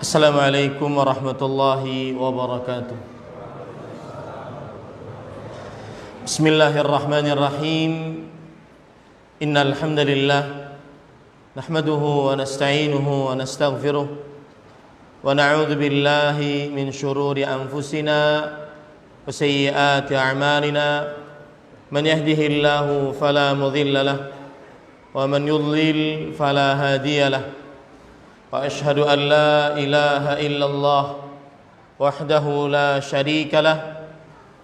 Assalamualaikum warahmatullahi wabarakatuh. Bismillahirrahmanirrahim. Innal hamdalillah nahmaduhu wa nasta'inuhu wa nastaghfiruh wa na'udzu billahi min shururi anfusina wa sayyiati a'malina. Man yahdihillahu fala mudilla lahu wa man yudlil fala hadiya lahu. Wa ashhadu an la ilaha illallah wahdahu la syarika lah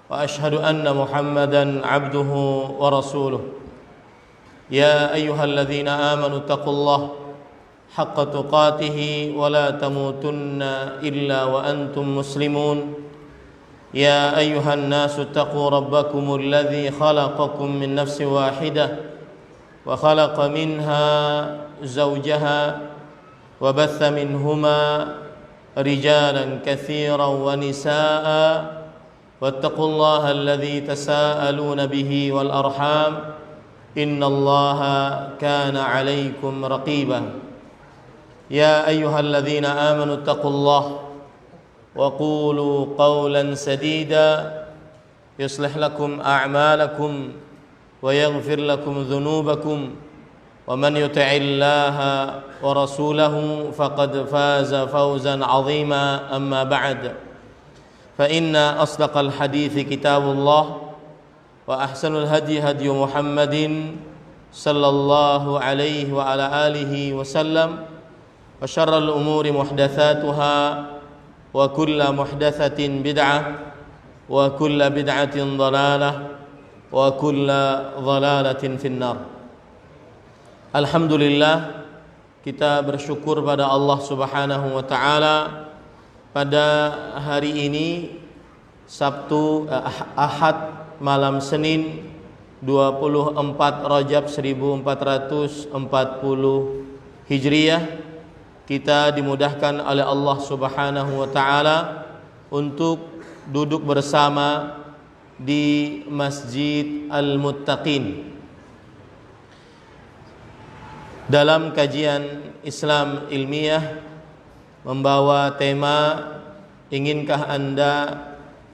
wa ashhadu anna Muhammadan abduhu wa rasuluh. Ya ayyuhalladzina amanu taqullaha haqqa tuqatih wa la tamutunna illa wa antum muslimun. Ya ayyuhan nasu taqu rabbakumul ladzi khalaqakum min nafsin wahidah wa khalaqa minha zawjaha وبث منهما رجالا كثيرا ونساء واتقوا الله الذي تساءلون به والأرحام إن الله كان عليكم رقيبا يا أيها الذين آمنوا اتقوا الله وقولوا قولا سديدا يصلح لكم أعمالكم ويغفر لكم ذنوبكم ومن يطع الله ورسوله فقد فاز فوزا عظيما أما بعد فإن أصدق الحديث كتاب الله وأحسن الهدي هدي محمد صلى الله عليه وعلى آله وسلم وشر الأمور محدثاتها وكل محدثة بدعة وكل بدعة ضلالة وكل ضلالة في النار. Alhamdulillah, kita bersyukur pada Allah Subhanahu wa taala pada hari ini Sabtu Ahad malam Senin 24 Rajab 1440 Hijriah, kita dimudahkan oleh Allah Subhanahu wa taala untuk duduk bersama di Masjid Al-Muttaqin dalam kajian Islam ilmiah membawa tema inginkah Anda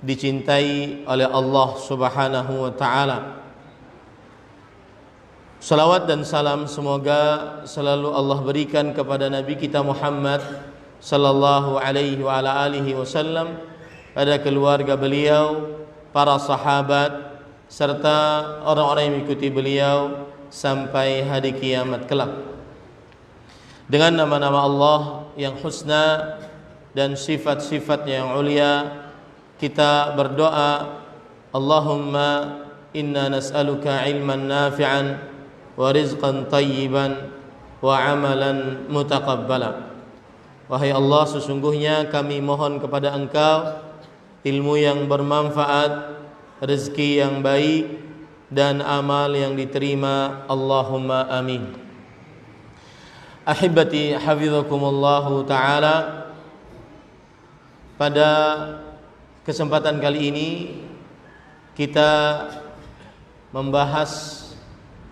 dicintai oleh Allah Subhanahu wa taala. Salawat dan salam semoga selalu Allah berikan kepada Nabi kita Muhammad sallallahu alaihi wa ala alihi wasallam, pada keluarga beliau, para sahabat serta orang-orang yang mengikuti beliau sampai hari kiamat kelak. Dengan nama-nama Allah yang husna dan sifat-sifatnya yang ulia, kita berdoa, Allahumma inna nas'aluka ilman nafi'an wa rizqan tayyiban wa amalan mutaqabbala. Wahai Allah, sesungguhnya kami mohon kepada Engkau ilmu yang bermanfaat, rezeki yang baik, dan amal yang diterima. Allahumma amin. Ahibati hafizakumullahu ta'ala, pada kesempatan kali ini kita membahas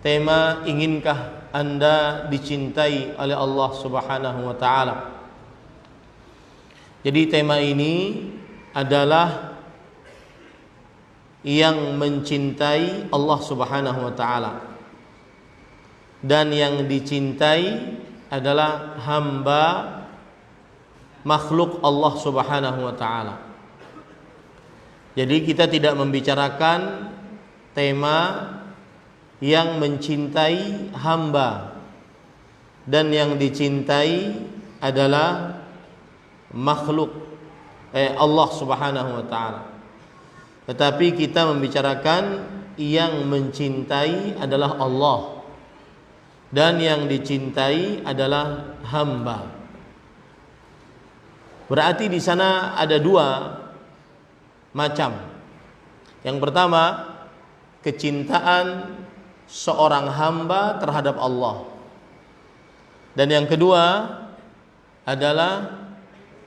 tema inginkah Anda dicintai oleh Allah Subhanahu wa ta'ala. Jadi tema ini adalah yang mencintai Allah Subhanahu wa taala, dan yang dicintai adalah hamba makhluk Allah Subhanahu wa taala. Jadi kita tidak membicarakan tema yang mencintai hamba, dan yang dicintai adalah makhluk Allah Subhanahu wa taala. Tetapi kita membicarakan yang mencintai adalah Allah, dan yang dicintai adalah hamba. Berarti di sana ada dua macam. Yang pertama, kecintaan seorang hamba terhadap Allah, dan yang kedua adalah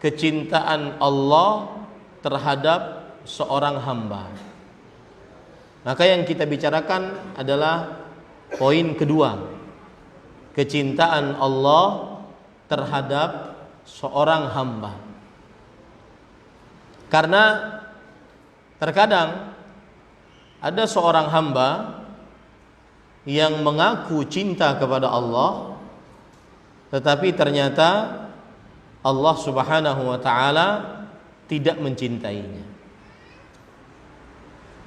kecintaan Allah terhadap seorang hamba. Maka yang kita bicarakan adalah poin kedua, kecintaan Allah terhadap seorang hamba. Karena terkadang ada seorang hamba yang mengaku cinta kepada Allah, tetapi ternyata Allah Subhanahu wa ta'ala tidak mencintainya.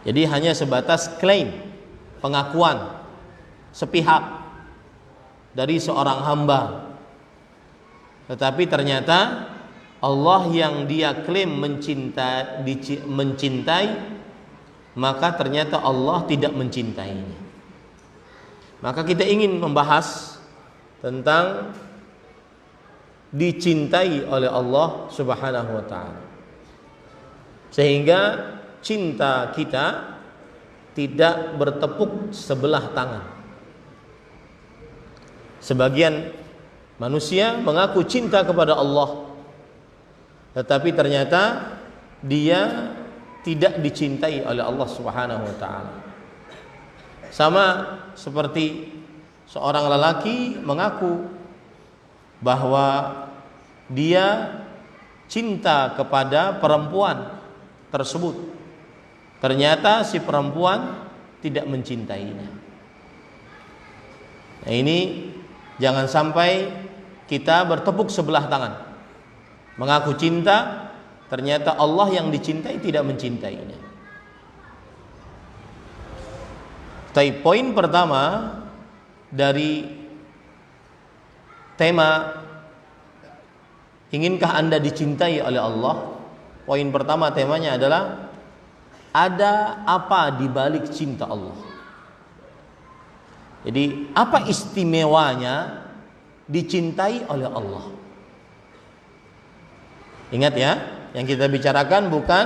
Jadi hanya sebatas klaim, pengakuan sepihak dari seorang hamba, tetapi ternyata Allah yang dia klaim mencintai, maka ternyata Allah tidak mencintainya. Maka kita ingin membahas tentang dicintai oleh Allah Subhanahu wa ta'ala, sehingga cinta kita tidak bertepuk sebelah tangan. Sebagian manusia mengaku cinta kepada Allah, tetapi ternyata dia tidak dicintai oleh Allah Subhanahu wa ta'ala. Sama seperti seorang lelaki mengaku bahwa dia cinta kepada perempuan tersebut, ternyata si perempuan tidak mencintainya. Nah, ini jangan sampai kita bertepuk sebelah tangan, mengaku cinta, ternyata Allah yang dicintai tidak mencintainya. Tapi poin pertama dari tema inginkah Anda dicintai oleh Allah? Poin pertama temanya adalah ada apa di balik cinta Allah. Jadi apa istimewanya dicintai oleh Allah? Ingat ya, yang kita bicarakan bukan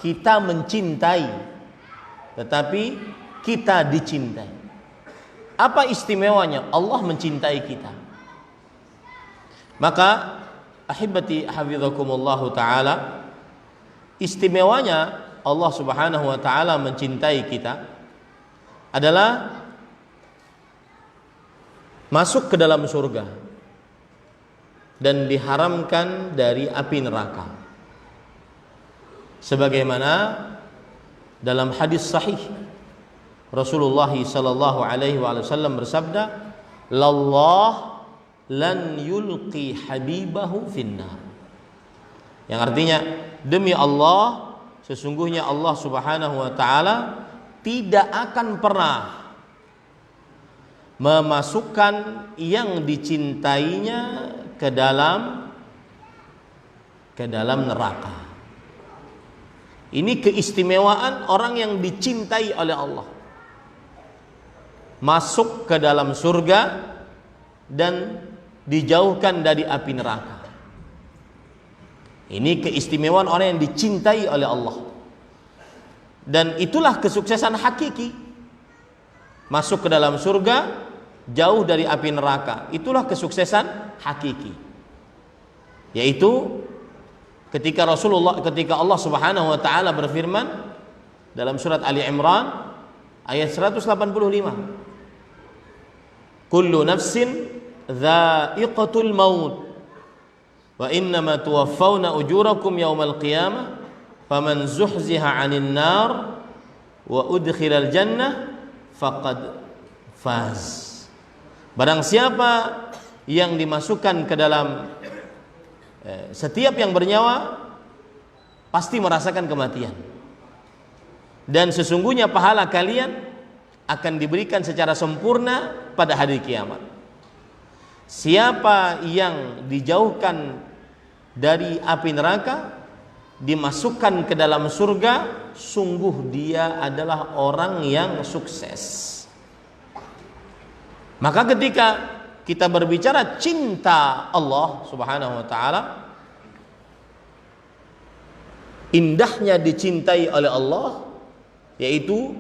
kita mencintai, tetapi kita dicintai. Apa istimewanya Allah mencintai kita? Maka ahibati hafizakumullahu ta'ala, istimewanya Allah Subhanahu wa ta'ala mencintai kita adalah masuk ke dalam surga dan diharamkan dari api neraka. Sebagaimana dalam hadis sahih Rasulullah sallallahu alaihi wasallam bersabda, "Lallah lan yulqi habibahu finnar." Yang artinya, demi Allah, sesungguhnya Allah Subhanahu wa taala tidak akan pernah memasukkan yang dicintainya ke dalam neraka. Ini keistimewaan orang yang dicintai oleh Allah, masuk ke dalam surga dan dijauhkan dari api neraka. Ini keistimewaan orang yang dicintai oleh Allah, dan itulah kesuksesan hakiki. Masuk ke dalam surga, jauh dari api neraka, itulah kesuksesan hakiki. Yaitu ketika Allah Subhanahu wa taala berfirman dalam surat Ali Imran ayat 185, kullu nafsin dha'iqatul maut wa innama tuwaffawna ujurakum yawmal qiyamah faman zuhziha 'anil nar wa udkhilal jannah faqad faz. Barang siapa yang dimasukkan ke dalam setiap yang bernyawa pasti merasakan kematian, dan sesungguhnya pahala kalian akan diberikan secara sempurna pada hari kiamat. Siapa yang dijauhkan dari api neraka, dimasukkan ke dalam surga, sungguh dia adalah orang yang sukses. Maka ketika kita berbicara cinta Allah Subhanahu wa taala, indahnya dicintai oleh Allah yaitu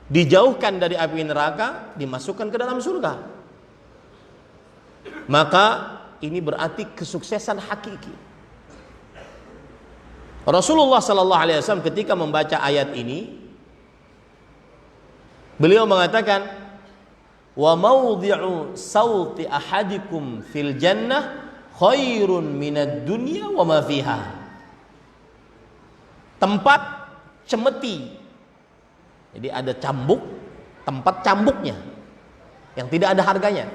dijauhkan dari api neraka, dimasukkan ke dalam surga. Maka ini berarti kesuksesan hakiki. Rasulullah sallallahu alaihi wasallam ketika membaca ayat ini, beliau mengatakan, wa mawdi'u sawti ahadikum fil jannah khairun minad dunya wa ma fiha. Tempat cemeti. Jadi ada cambuk, tempat cambuknya yang tidak ada harganya.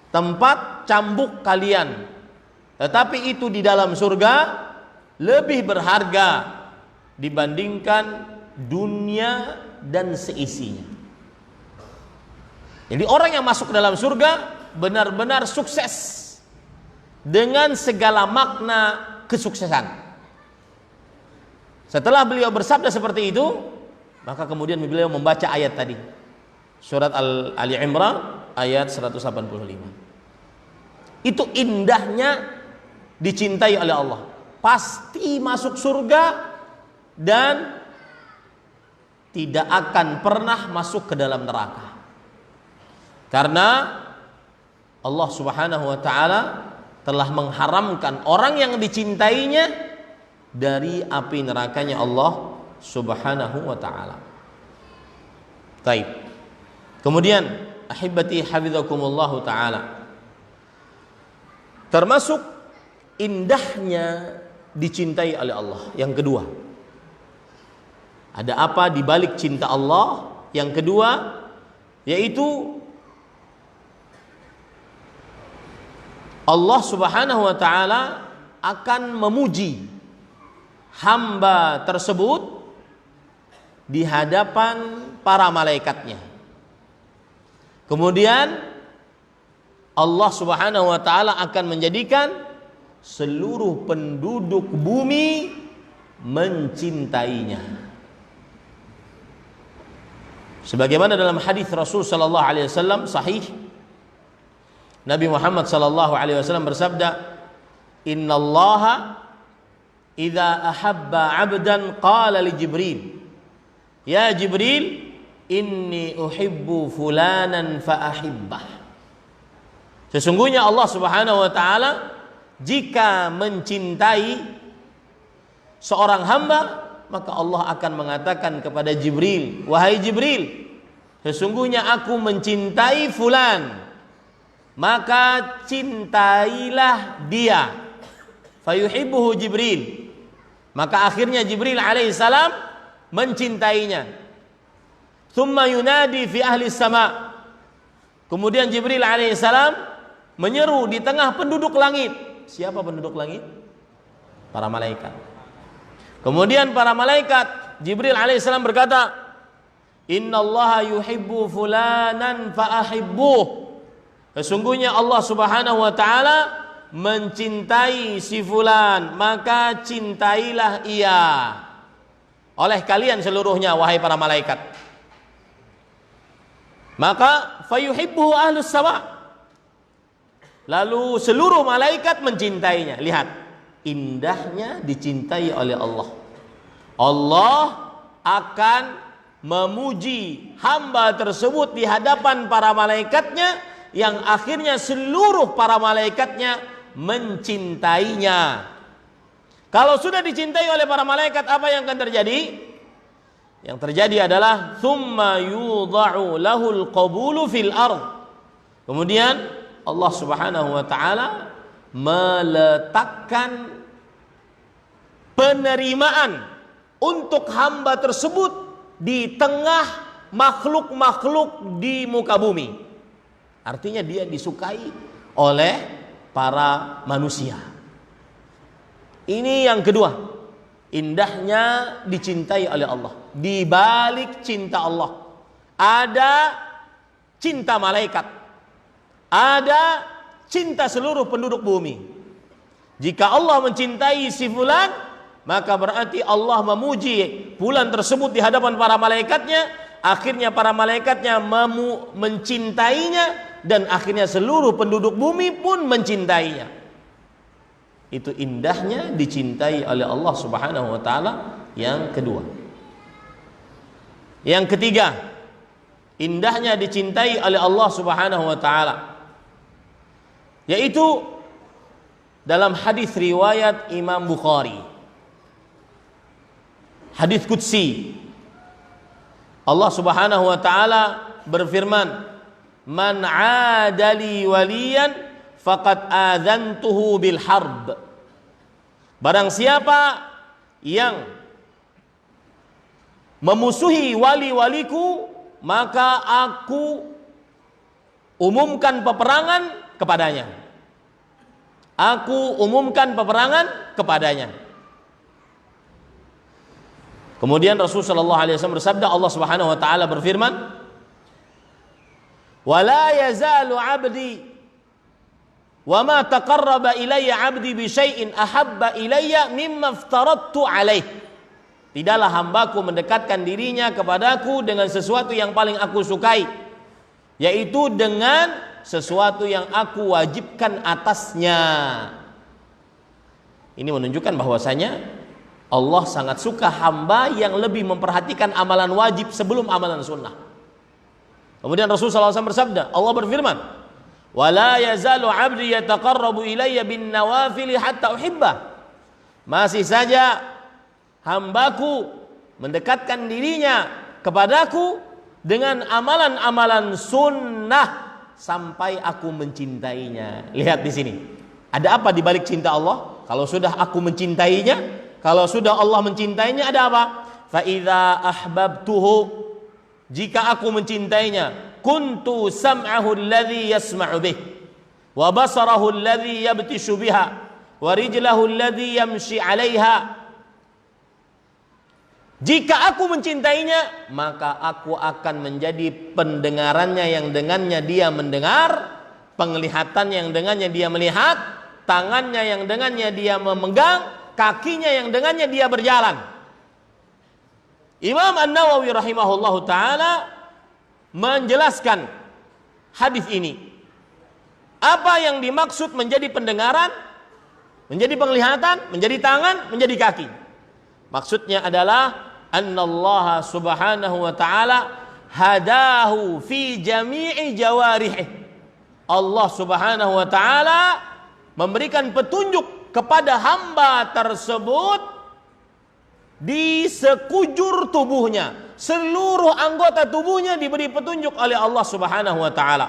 Tempat cambuk kalian, tetapi itu di dalam surga lebih berharga dibandingkan dunia dan seisinya. Jadi orang yang masuk ke dalam surga benar-benar sukses dengan segala makna kesuksesan. Setelah beliau bersabda seperti itu, maka kemudian beliau membaca ayat tadi, surat Ali Imran ayat 185. Itu indahnya dicintai oleh Allah. Pasti masuk surga dan tidak akan pernah masuk ke dalam neraka. Karena Allah Subhanahu wa taala telah mengharamkan orang yang dicintainya dari api nerakanya Allah Subhanahu wa taala. Baik. Kemudian ahibati hafizakumullah taala, termasuk indahnya dicintai oleh Allah. Yang kedua, ada apa di balik cinta Allah? Yang kedua yaitu Allah Subhanahu wa taala akan memuji hamba tersebut di hadapan para malaikatnya. Kemudian Allah Subhanahu wa taala akan menjadikan seluruh penduduk bumi mencintainya. Sebagaimana dalam hadis Rasul sallallahu alaihi wasallam sahih, Nabi Muhammad sallallahu alaihi wasallam bersabda, "Innallaha idza ahabba 'abdan qala li Jibril, ya Jibril, inni uhibbu fulanan fa ahibbah." Sesungguhnya Allah Subhanahu wa taala jika mencintai seorang hamba, maka Allah akan mengatakan kepada Jibril, "Wahai Jibril, sesungguhnya aku mencintai fulan, maka cintailah dia." Fayuhibbuhu Jibril. Maka akhirnya Jibril alaihissalam mencintainya. Thumma yunadi fi ahli sama. Kemudian Jibril alaihissalam menyeru di tengah penduduk langit. Siapa penduduk langit? Para malaikat. Kemudian para malaikat, Jibril alaihissalam berkata, "Innallaha yuhibbu fulanan fa ahibbuh." Sesungguhnya Allah Subhanahu wa taala mencintai si fulan, maka cintailah ia oleh kalian seluruhnya, wahai para malaikat. Maka fayuhibbuhu ahlus sama, lalu seluruh malaikat mencintainya. Lihat indahnya dicintai oleh Allah. Allah akan memuji hamba tersebut di hadapan para malaikatnya, yang akhirnya seluruh para malaikatnya mencintainya. Kalau sudah dicintai oleh para malaikat, apa yang akan terjadi? Yang terjadi adalah thumma yudha'u lahul qabulu fil ard. Kemudian Allah Subhanahu wa taala meletakkan penerimaan untuk hamba tersebut di tengah makhluk-makhluk di muka bumi. Artinya dia disukai oleh para manusia. Ini yang kedua, indahnya dicintai oleh Allah. Di balik cinta Allah ada cinta malaikat, ada cinta seluruh penduduk bumi. Jika Allah mencintai si fulan, maka berarti Allah memuji fulan tersebut di hadapan para malaikatnya. Akhirnya para malaikatnya mencintainya, dan akhirnya seluruh penduduk bumi pun mencintainya. Itu indahnya dicintai oleh Allah Subhanahu wa taala yang kedua. Yang ketiga, indahnya dicintai oleh Allah Subhanahu wa taala, yaitu dalam hadis riwayat Imam Bukhari, hadis qudsi. Allah Subhanahu wa taala berfirman, "Man 'adali waliyan faqad adzantuhu bil harb. Barang siapa yang memusuhi wali-waliku, maka aku umumkan peperangan kepadanya. Aku umumkan peperangan kepadanya. Kemudian Rasulullah sallallahu alaihi wasallam bersabda, Allah Subhanahu wa taala berfirman, "Wala yazalu 'abdi wa ma taqarraba ilayya 'abdi bi syai'in ahabba ilayya mimma aftaradtu 'alaih." Tidaklah hambaku mendekatkan dirinya kepadaku dengan sesuatu yang paling aku sukai, yaitu dengan sesuatu yang aku wajibkan atasnya. Ini menunjukkan bahwasanya Allah sangat suka hamba yang lebih memperhatikan amalan wajib sebelum amalan sunnah. Kemudian Rasulullah SAW bersabda, Allah berfirman, "Wala yazalu 'abdi yataqarrabu ilayya bin nawafil hatta uhibbah." Masih saja hambaku mendekatkan dirinya kepadaku dengan amalan-amalan sunnah sampai aku mencintainya. Lihat di sini. Ada apa di balik cinta Allah? Kalau sudah aku mencintainya, kalau sudah Allah mencintainya, ada apa? Fa idza ahbabtuhu, jika aku mencintainya, kuntu sam'ahu alladhi yasma'u bih, wa basarahu alladhi yabtishu biha, wa rijlahu alladhi yamshi 'alaiha. Jika aku mencintainya, maka aku akan menjadi pendengarannya yang dengannya dia mendengar, penglihatan yang dengannya dia melihat, tangannya yang dengannya dia memegang, kakinya yang dengannya dia berjalan. Imam An-Nawawi rahimahullahu ta'ala menjelaskan hadis ini. Apa yang dimaksud menjadi pendengaran, menjadi penglihatan, menjadi tangan, menjadi kaki? Maksudnya adalah annallaha subhanahu wa ta'ala hadahu fi jami'i jawarihih. Allah subhanahu wa ta'ala memberikan petunjuk kepada hamba tersebut di sekujur tubuhnya. Seluruh anggota tubuhnya diberi petunjuk oleh Allah Subhanahu wa taala.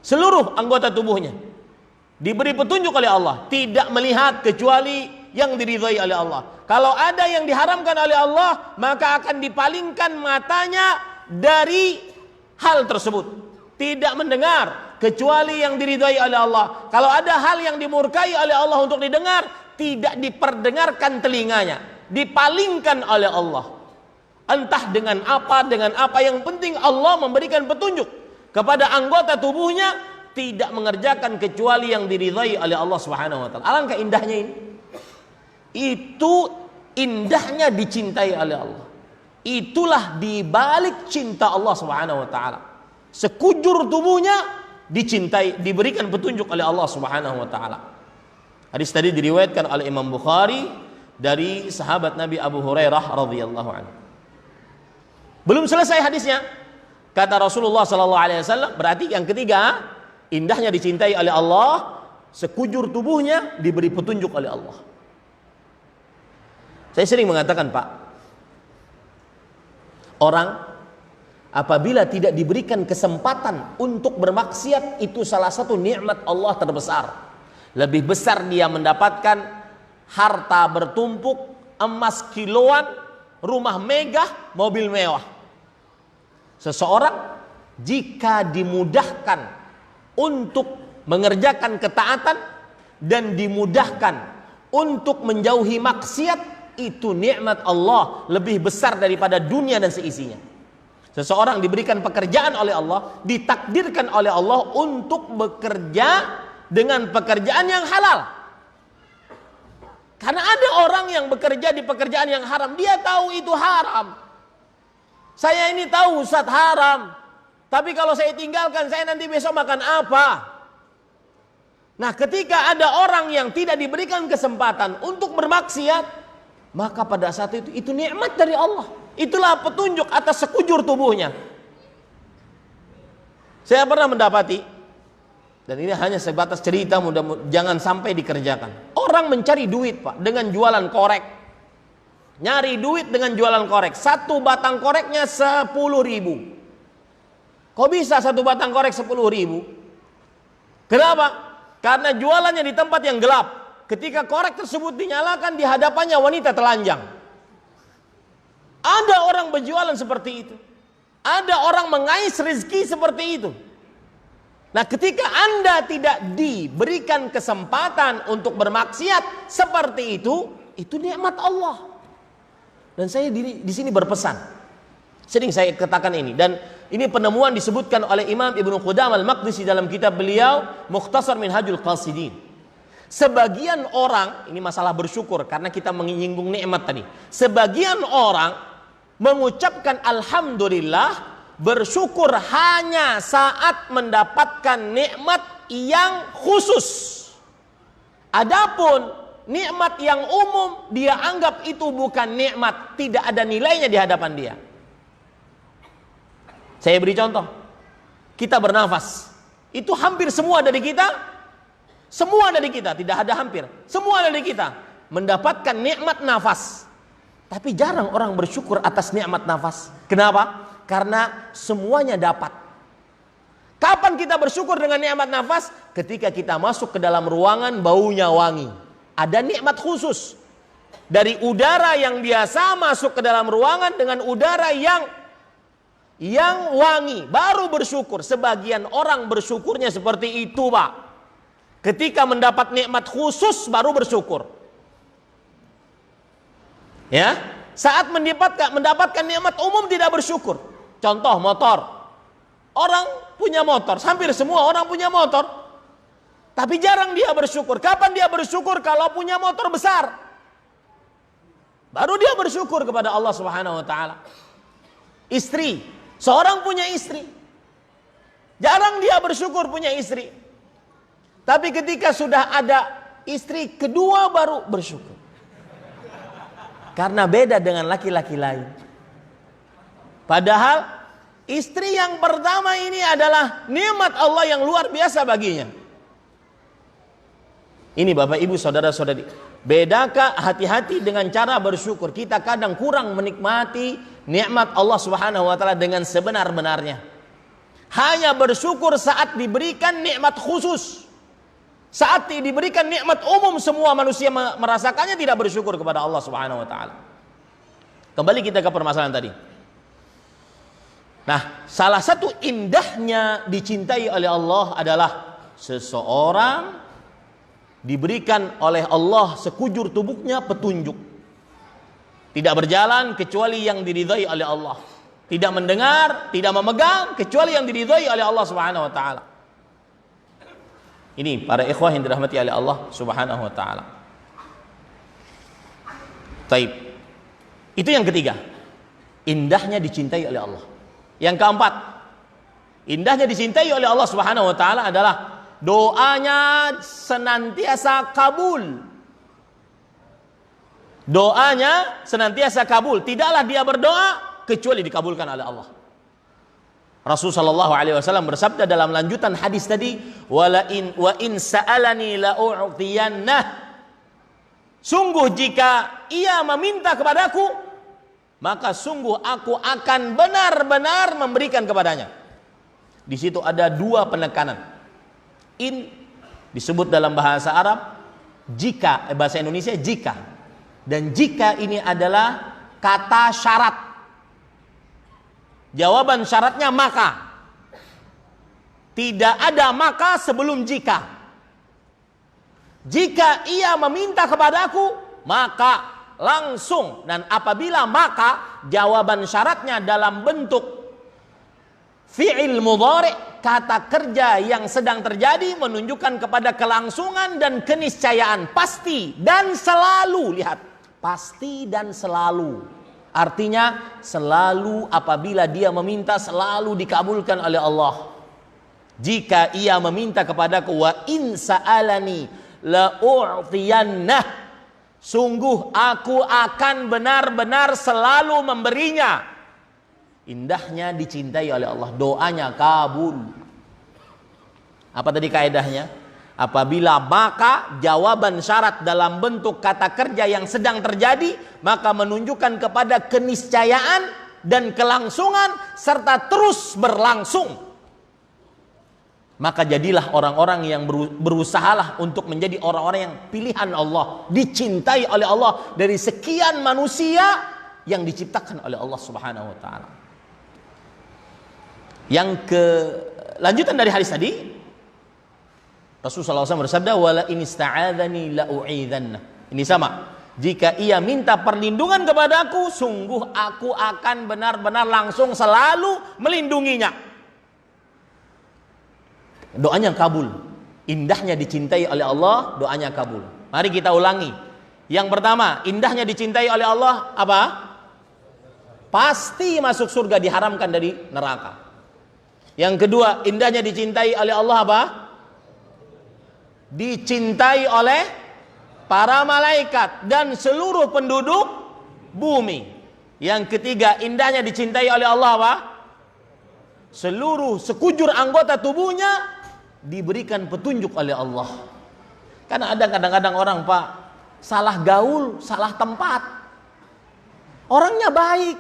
Seluruh anggota tubuhnya diberi petunjuk oleh Allah, tidak melihat kecuali yang diridhai oleh Allah. Kalau ada yang diharamkan oleh Allah, maka akan dipalingkan matanya dari hal tersebut. Tidak mendengar kecuali yang diridhai oleh Allah. Kalau ada hal yang dimurkai oleh Allah untuk didengar, tidak diperdengarkan telinganya, dipalingkan oleh Allah. Entah dengan apa yang penting Allah memberikan petunjuk kepada anggota tubuhnya, tidak mengerjakan kecuali yang diridhai oleh Allah Subhanahu wa taala. Alangkah indahnya ini. Itu indahnya dicintai oleh Allah. Itulah dibalik cinta Allah Subhanahu wa taala. Sekujur tubuhnya dicintai, diberikan petunjuk oleh Allah Subhanahu wa taala. Hadis tadi diriwayatkan oleh Imam Bukhari dari sahabat Nabi Abu Hurairah radhiyallahu anhu. Belum selesai hadisnya. Kata Rasulullah sallallahu alaihi wasallam, berarti yang ketiga, indahnya dicintai oleh Allah, sekujur tubuhnya diberi petunjuk oleh Allah. Saya sering mengatakan, Pak, orang apabila tidak diberikan kesempatan untuk bermaksiat, itu salah satu nikmat Allah terbesar. Lebih besar dia mendapatkan harta bertumpuk, emas kiloan, rumah megah, mobil mewah. Seseorang jika dimudahkan untuk mengerjakan ketaatan dan dimudahkan untuk menjauhi maksiat, itu nikmat Allah lebih besar daripada dunia dan seisinya. Seseorang diberikan pekerjaan oleh Allah, ditakdirkan oleh Allah untuk bekerja dengan pekerjaan yang halal. Karena ada orang yang bekerja di pekerjaan yang haram, dia tahu itu haram. Saya ini tahu Ustaz haram, tapi kalau saya tinggalkan, saya nanti besok makan apa? Nah, ketika ada orang yang tidak diberikan kesempatan untuk bermaksiat, maka pada saat itu nikmat dari Allah. Itulah petunjuk atas sekujur tubuhnya. Saya pernah mendapati, dan ini hanya sebatas cerita, jangan sampai dikerjakan. Orang mencari duit, Pak, dengan jualan korek. Nyari duit dengan jualan korek. Satu batang koreknya 10.000. Kok bisa satu batang korek 10.000? Kenapa? Karena jualannya di tempat yang gelap. Ketika korek tersebut dinyalakan, di hadapannya wanita telanjang. Ada orang berjualan seperti itu. Ada orang mengais rezeki seperti itu. Nah, ketika Anda tidak diberikan kesempatan untuk bermaksiat seperti itu nikmat Allah. Dan saya di sini berpesan. Sering saya katakan ini, dan ini penemuan disebutkan oleh Imam Ibnu Qudamah Al-Maqdisi dalam kitab beliau Mukhtasar Minhajul Qasidin. Sebagian orang, ini masalah bersyukur karena kita menyinggung nikmat tadi. Sebagian orang mengucapkan alhamdulillah, bersyukur hanya saat mendapatkan nikmat yang khusus. Adapun nikmat yang umum dia anggap itu bukan nikmat, tidak ada nilainya di hadapan dia. Saya beri contoh. Kita bernafas. Itu hampir semua dari kita. Semua dari kita, tidak ada hampir. Semua dari kita mendapatkan nikmat nafas. Tapi jarang orang bersyukur atas nikmat nafas. Kenapa? Karena semuanya dapat. Kapan kita bersyukur dengan nikmat nafas? Ketika kita masuk ke dalam ruangan baunya wangi. Ada nikmat khusus. Dari udara yang biasa masuk ke dalam ruangan dengan udara yang wangi, baru bersyukur. Sebagian orang bersyukurnya seperti itu, Pak. Ketika mendapat nikmat khusus baru bersyukur. Ya, saat mendapatkan nikmat umum tidak bersyukur. Contoh motor. Orang punya motor, hampir semua orang punya motor. Tapi jarang dia bersyukur. Kapan dia bersyukur? Kalau punya motor besar. Baru dia bersyukur kepada Allah Subhanahu wa taala. Istri, seorang punya istri. Jarang dia bersyukur punya istri. Tapi ketika sudah ada istri kedua baru bersyukur. Karena beda dengan laki-laki lain. Padahal istri yang pertama ini adalah nikmat Allah yang luar biasa baginya. Ini Bapak Ibu saudara-saudari, bedakah hati-hati dengan cara bersyukur. Kita kadang kurang menikmati nikmat Allah Subhanahu wa taala dengan sebenar-benarnya. Hanya bersyukur saat diberikan nikmat khusus. Saat diberikan nikmat umum semua manusia merasakannya, tidak bersyukur kepada Allah Subhanahu wa taala. Kembali kita ke permasalahan tadi. Nah, salah satu indahnya dicintai oleh Allah adalah seseorang diberikan oleh Allah sekujur tubuhnya petunjuk. Tidak berjalan kecuali yang diridhai oleh Allah. Tidak mendengar, tidak memegang kecuali yang diridhai oleh Allah Subhanahu wa taala. Ini para ikhwah yang dirahmati oleh Allah Subhanahu wa taala. Taib. Itu yang ketiga. Indahnya dicintai oleh Allah. Yang keempat, indahnya dicintai oleh Allah Subhanahu wa taala adalah doanya senantiasa kabul. Doanya senantiasa kabul. Tidaklah dia berdoa kecuali dikabulkan oleh Allah. Rasulullah SAW bersabda dalam lanjutan hadis tadi, wa in sa'alani la u'tiyannah. Sungguh jika ia meminta kepadaku, maka sungguh aku akan benar-benar memberikan kepadanya. Di situ ada dua penekanan. In disebut dalam bahasa Arab jika, bahasa Indonesia jika. Dan jika ini adalah kata syarat. Jawaban syaratnya maka. Tidak ada maka sebelum jika. Jika ia meminta kepadaku, maka langsung. Dan apabila maka, jawaban syaratnya dalam bentuk fi'il mudhari', kata kerja yang sedang terjadi, menunjukkan kepada kelangsungan dan keniscayaan, pasti dan selalu. Lihat, pasti dan selalu. Artinya selalu apabila dia meminta, selalu dikabulkan oleh Allah. Jika ia meminta kepadaku, wa in sa'alani la u'tiyannah, sungguh aku akan benar-benar selalu memberinya. Indahnya dicintai oleh Allah, doanya kabul. Apa tadi kaidahnya? Apabila maka jawaban syarat dalam bentuk kata kerja yang sedang terjadi, maka menunjukkan kepada keniscayaan dan kelangsungan serta terus berlangsung. Maka jadilah orang-orang yang berusahalah untuk menjadi orang-orang yang pilihan Allah, dicintai oleh Allah dari sekian manusia yang diciptakan oleh Allah Subhanahu wa taala. Yang lanjutan dari hadis tadi, Rasulullah SAW bersabda, wala in ista'adzani la u'idzanna. Ini sama. Jika ia minta perlindungan kepadaku, sungguh aku akan benar-benar langsung selalu melindunginya. Doanya kabul. Indahnya dicintai oleh Allah, doanya kabul. Mari kita ulangi. Yang pertama, indahnya dicintai oleh Allah apa? Pasti masuk surga, diharamkan dari neraka. Yang kedua, indahnya dicintai oleh Allah apa? Dicintai oleh para malaikat dan seluruh penduduk bumi. Yang ketiga, indahnya dicintai oleh Allah apa? Seluruh sekujur anggota tubuhnya diberikan petunjuk oleh Allah. Karena ada kadang-kadang orang, Pak, salah gaul, salah tempat. Orangnya baik,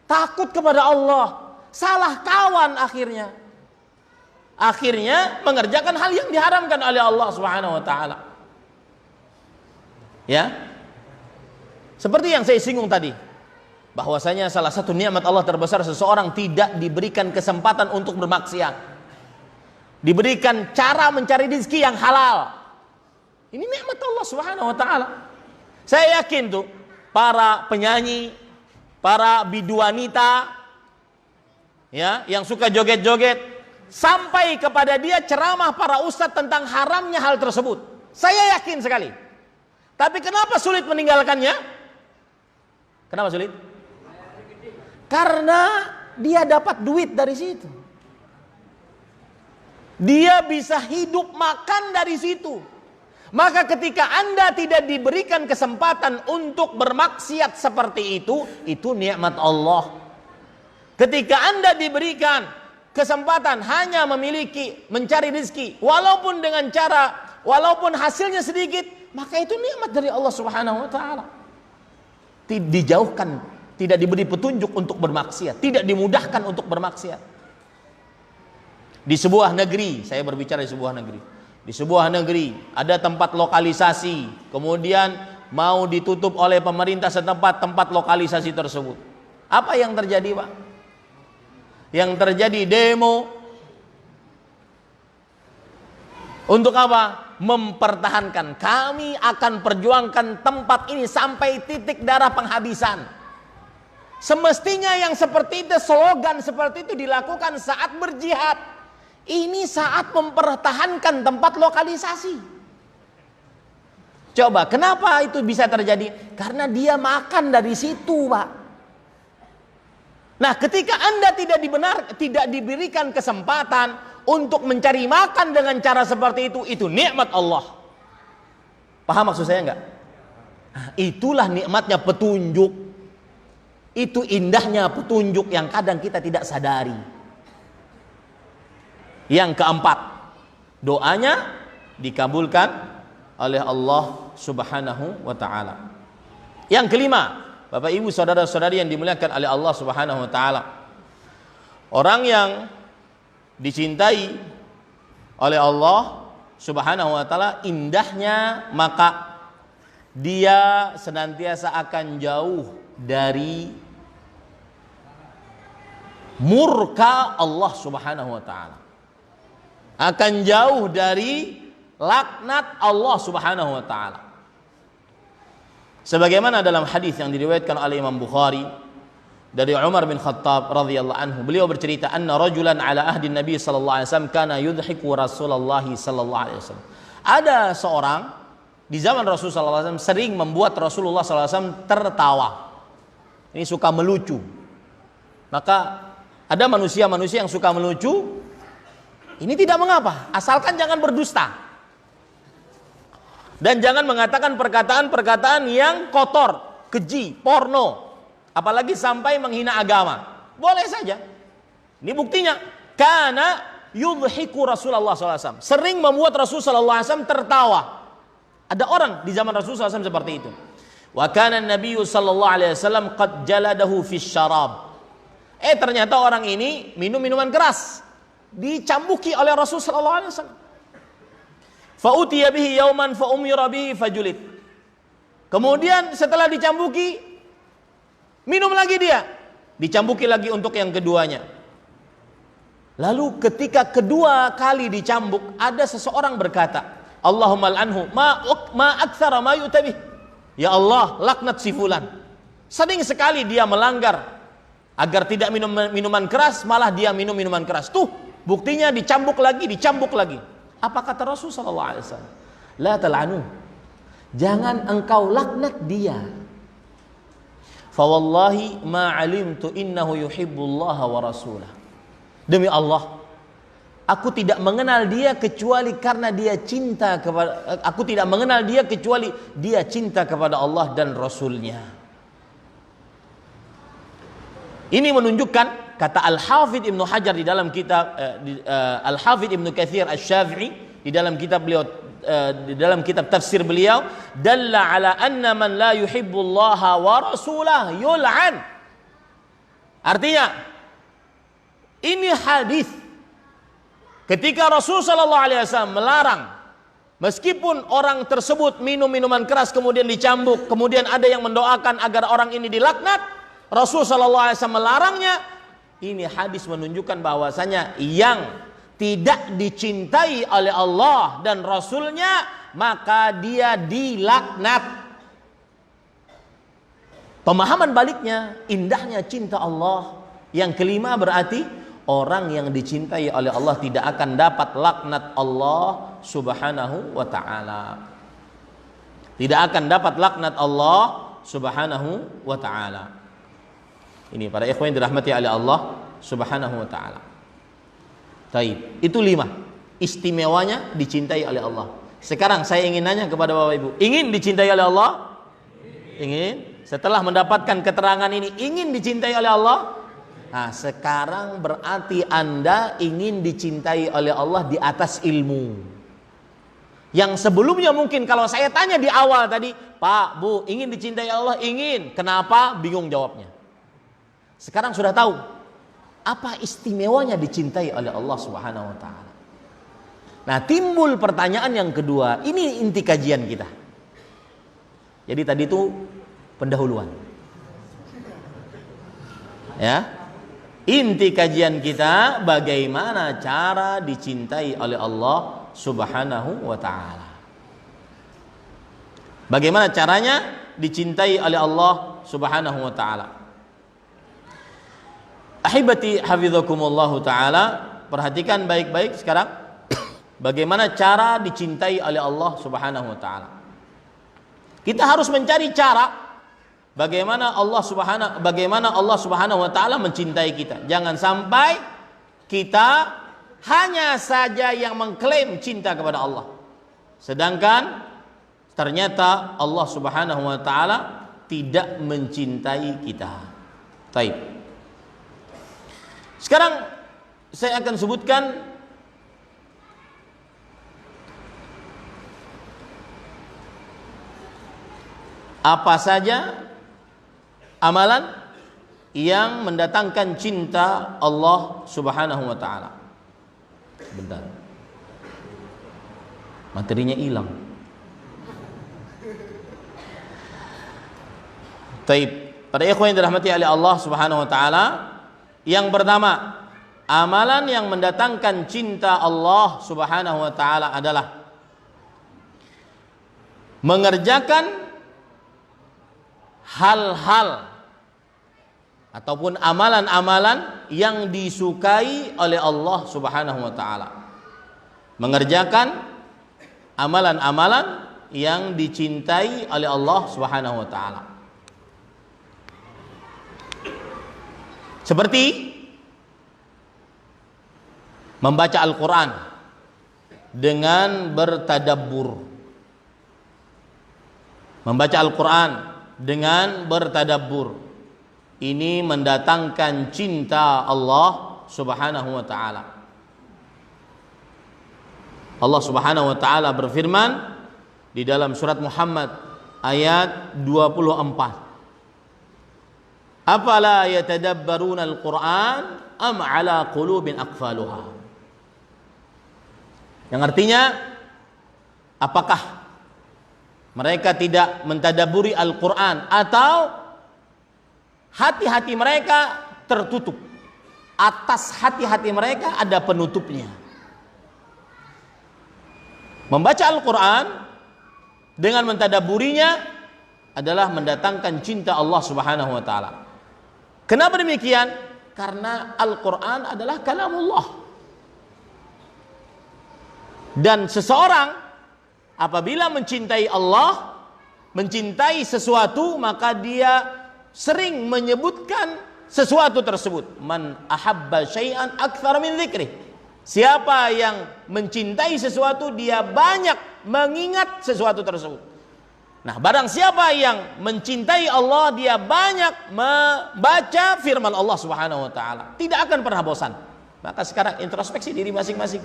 takut kepada Allah, salah kawan akhirnya. Akhirnya mengerjakan hal yang diharamkan oleh Allah Subhanahu wa taala. Ya. Seperti yang saya singgung tadi, bahwasanya salah satu nikmat Allah terbesar seseorang tidak diberikan kesempatan untuk bermaksiat. Diberikan cara mencari rezeki yang halal. Ini nikmat Allah Subhanahu wa taala. Saya yakin tuh para penyanyi, para biduanita ya, yang suka joget-joget, sampai kepada dia ceramah para ustadz tentang haramnya hal tersebut. Saya yakin sekali. Tapi kenapa sulit meninggalkannya? Kenapa sulit? Karena dia dapat duit dari situ. Dia bisa hidup makan dari situ. Maka ketika Anda tidak diberikan kesempatan untuk bermaksiat seperti itu nikmat Allah. Ketika Anda diberikan kesempatan hanya mencari rezeki, walaupun dengan cara, walaupun hasilnya sedikit, maka itu nikmat dari Allah Subhanahu wa taala. Dijauhkan, tidak diberi petunjuk untuk bermaksiat, tidak dimudahkan untuk bermaksiat. Di sebuah negeri, saya berbicara di sebuah negeri. Di sebuah negeri ada tempat lokalisasi, kemudian mau ditutup oleh pemerintah setempat tempat lokalisasi tersebut. Apa yang terjadi, Pak? Yang terjadi demo. Untuk apa? Mempertahankan. Kami akan perjuangkan tempat ini sampai titik darah penghabisan. Semestinya yang seperti itu, slogan seperti itu dilakukan saat berjihad. Ini saat mempertahankan tempat lokalisasi. Coba, kenapa itu bisa terjadi? Karena dia makan dari situ, Pak. Nah, ketika Anda tidak diberikan kesempatan untuk mencari makan dengan cara seperti itu nikmat Allah. Paham maksud saya enggak? Nah, itulah nikmatnya petunjuk. Itu indahnya petunjuk yang kadang kita tidak sadari. Yang keempat, doanya dikabulkan oleh Allah Subhanahu wa taala. Yang kelima, Bapak Ibu saudara-saudari yang dimuliakan oleh Allah Subhanahu wa taala, orang yang dicintai oleh Allah Subhanahu wa taala, indahnya maka dia senantiasa akan jauh dari murka Allah Subhanahu wa taala. Akan jauh dari laknat Allah Subhanahu wa taala. Sebagaimana dalam hadis yang diriwayatkan oleh Imam Bukhari dari Umar bin Khattab radhiyallahu anhu, beliau bercerita, anna rajulan ala ahdi Nabi sallallahu alaihi wasallam kana yudhiku Rasulullah sallallahu alaihi wasallam. Ada seorang di zaman Rasul sallallahu alaihi wasallam sering membuat Rasulullah sallallahu alaihi wasallam tertawa. Ini suka melucu. Maka ada manusia-manusia yang suka melucu. Ini tidak mengapa, asalkan jangan berdusta. Dan jangan mengatakan perkataan-perkataan yang kotor, keji, porno. Apalagi sampai menghina agama. Boleh saja. Ini buktinya. Karena yudhiku Rasulullah SAW. Sering membuat Rasulullah SAW tertawa. Ada orang di zaman Rasulullah SAW seperti itu. Wa kana Nabi sallallahu alaihi wasallam qad jaladahu fi syarab. Ternyata orang ini minum minuman keras. dicambuki oleh Rasul sallallahu alaihi wasallam. Fa utiya bihi yauman fa umira bihi fajulid. Kemudian setelah dicambuki, minum lagi dia, dicambuki lagi untuk yang keduanya. Lalu ketika kedua kali dicambuk, ada seseorang berkata, Allahumma al'anhu ma aktsara ma yu'tabih. Ya Allah, laknat si fulan. Sering sekali dia melanggar agar tidak minum minuman keras, malah dia minum minuman keras. Tuh, buktinya dicambuk lagi, dicambuk lagi. Apa kata Rasul sallallahu alaihi wasallam? La tal'anu. Jangan engkau laknat dia. Fa wallahi ma 'alimtu innahu yuhibbullaha wa rasulah. Demi Allah, aku tidak mengenal dia kecuali karena dia cinta kepada, aku tidak mengenal dia kecuali dia cinta kepada Allah dan Rasulnya. Ini menunjukkan, kata Al-Hafidh Ibnu Hajar di dalam kitab Al-Hafidh Ibnu Katsir Asy-Syafi'i di dalam kitab beliau, di dalam kitab tafsir beliau, dalla ala anna man la yuhibbullaha wa rasulah yul'an. Artinya, ini hadis ketika Rasul sallallahu alaihi wasallam melarang, meskipun orang tersebut minum minuman keras kemudian dicambuk, kemudian ada yang mendoakan agar orang ini dilaknat, Rasul sallallahu alaihi wasallam melarangnya. Ini hadis menunjukkan bahwasanya yang tidak dicintai oleh Allah dan Rasulnya, maka dia dilaknat. Pemahaman baliknya, indahnya cinta Allah. Yang kelima berarti orang yang dicintai oleh Allah tidak akan dapat laknat Allah subhanahu wa ta'ala. Tidak akan dapat laknat Allah subhanahu wa ta'ala. Ini para ikhwan yang dirahmati oleh Allah subhanahu wa ta'ala. Taib. Itu 5 istimewanya dicintai oleh Allah. Sekarang saya ingin nanya kepada Bapak Ibu, ingin dicintai oleh Allah? Ingin? Setelah mendapatkan keterangan ini, ingin dicintai oleh Allah? Nah, sekarang berarti Anda ingin dicintai oleh Allah di atas ilmu. Yang sebelumnya mungkin kalau saya tanya di awal tadi, Pak, Bu, ingin dicintai Allah? Ingin. Kenapa? Bingung jawabnya. Sekarang sudah tahu apa istimewanya dicintai oleh Allah Subhanahu wa taala. Nah, timbul pertanyaan yang kedua. Ini inti kajian kita. Jadi tadi itu pendahuluan. Ya. Inti kajian kita bagaimana cara dicintai oleh Allah Subhanahu wa taala. Bagaimana caranya dicintai oleh Allah Subhanahu wa taala. Ahibati hafizakumullahu taala, perhatikan baik-baik sekarang bagaimana cara dicintai oleh Allah Subhanahu wa taala. Kita harus mencari cara bagaimana Allah Subhanahu wa taala mencintai kita. Jangan sampai kita hanya saja yang mengklaim cinta kepada Allah, sedangkan ternyata Allah Subhanahu wa taala tidak mencintai kita. Baik. Sekarang saya akan sebutkan apa saja amalan yang mendatangkan cinta Allah Subhanahu wa taala. Bentar. Materinya hilang. Taib. Para ikhwan yang dirahmati oleh Allah Subhanahu wa taala, yang pertama, amalan yang mendatangkan cinta Allah Subhanahu wa taala adalah mengerjakan hal-hal ataupun amalan-amalan yang disukai oleh Allah Subhanahu wa taala. Mengerjakan amalan-amalan yang dicintai oleh Allah Subhanahu wa taala. Seperti membaca Al-Quran dengan bertadabbur. Membaca Al-Quran dengan bertadabbur. Ini mendatangkan cinta Allah Subhanahu wa ta'ala. Allah Subhanahu wa ta'ala berfirman di dalam surat Muhammad ayat 24. Afala yatadabbaruna al-Qur'an am ala qulubin aqfaluha. Yang artinya, apakah mereka tidak mentadaburi Al-Quran atau hati-hati mereka tertutup? Atas hati-hati mereka ada penutupnya. Membaca Al-Quran dengan mentadaburinya adalah mendatangkan cinta Allah Subhanahu wa taala. Kenapa demikian? Karena Al-Quran adalah kalamullah. Dan seseorang apabila mencintai Allah, mencintai sesuatu, maka dia sering menyebutkan sesuatu tersebut. Man ahabba syai'an aktsara min dzikri. Siapa yang mencintai sesuatu, dia banyak mengingat sesuatu tersebut. Nah, barang siapa yang mencintai Allah, dia banyak membaca firman Allah Subhanahu wa taala. Tidak akan pernah bosan. Maka sekarang introspeksi diri masing-masing.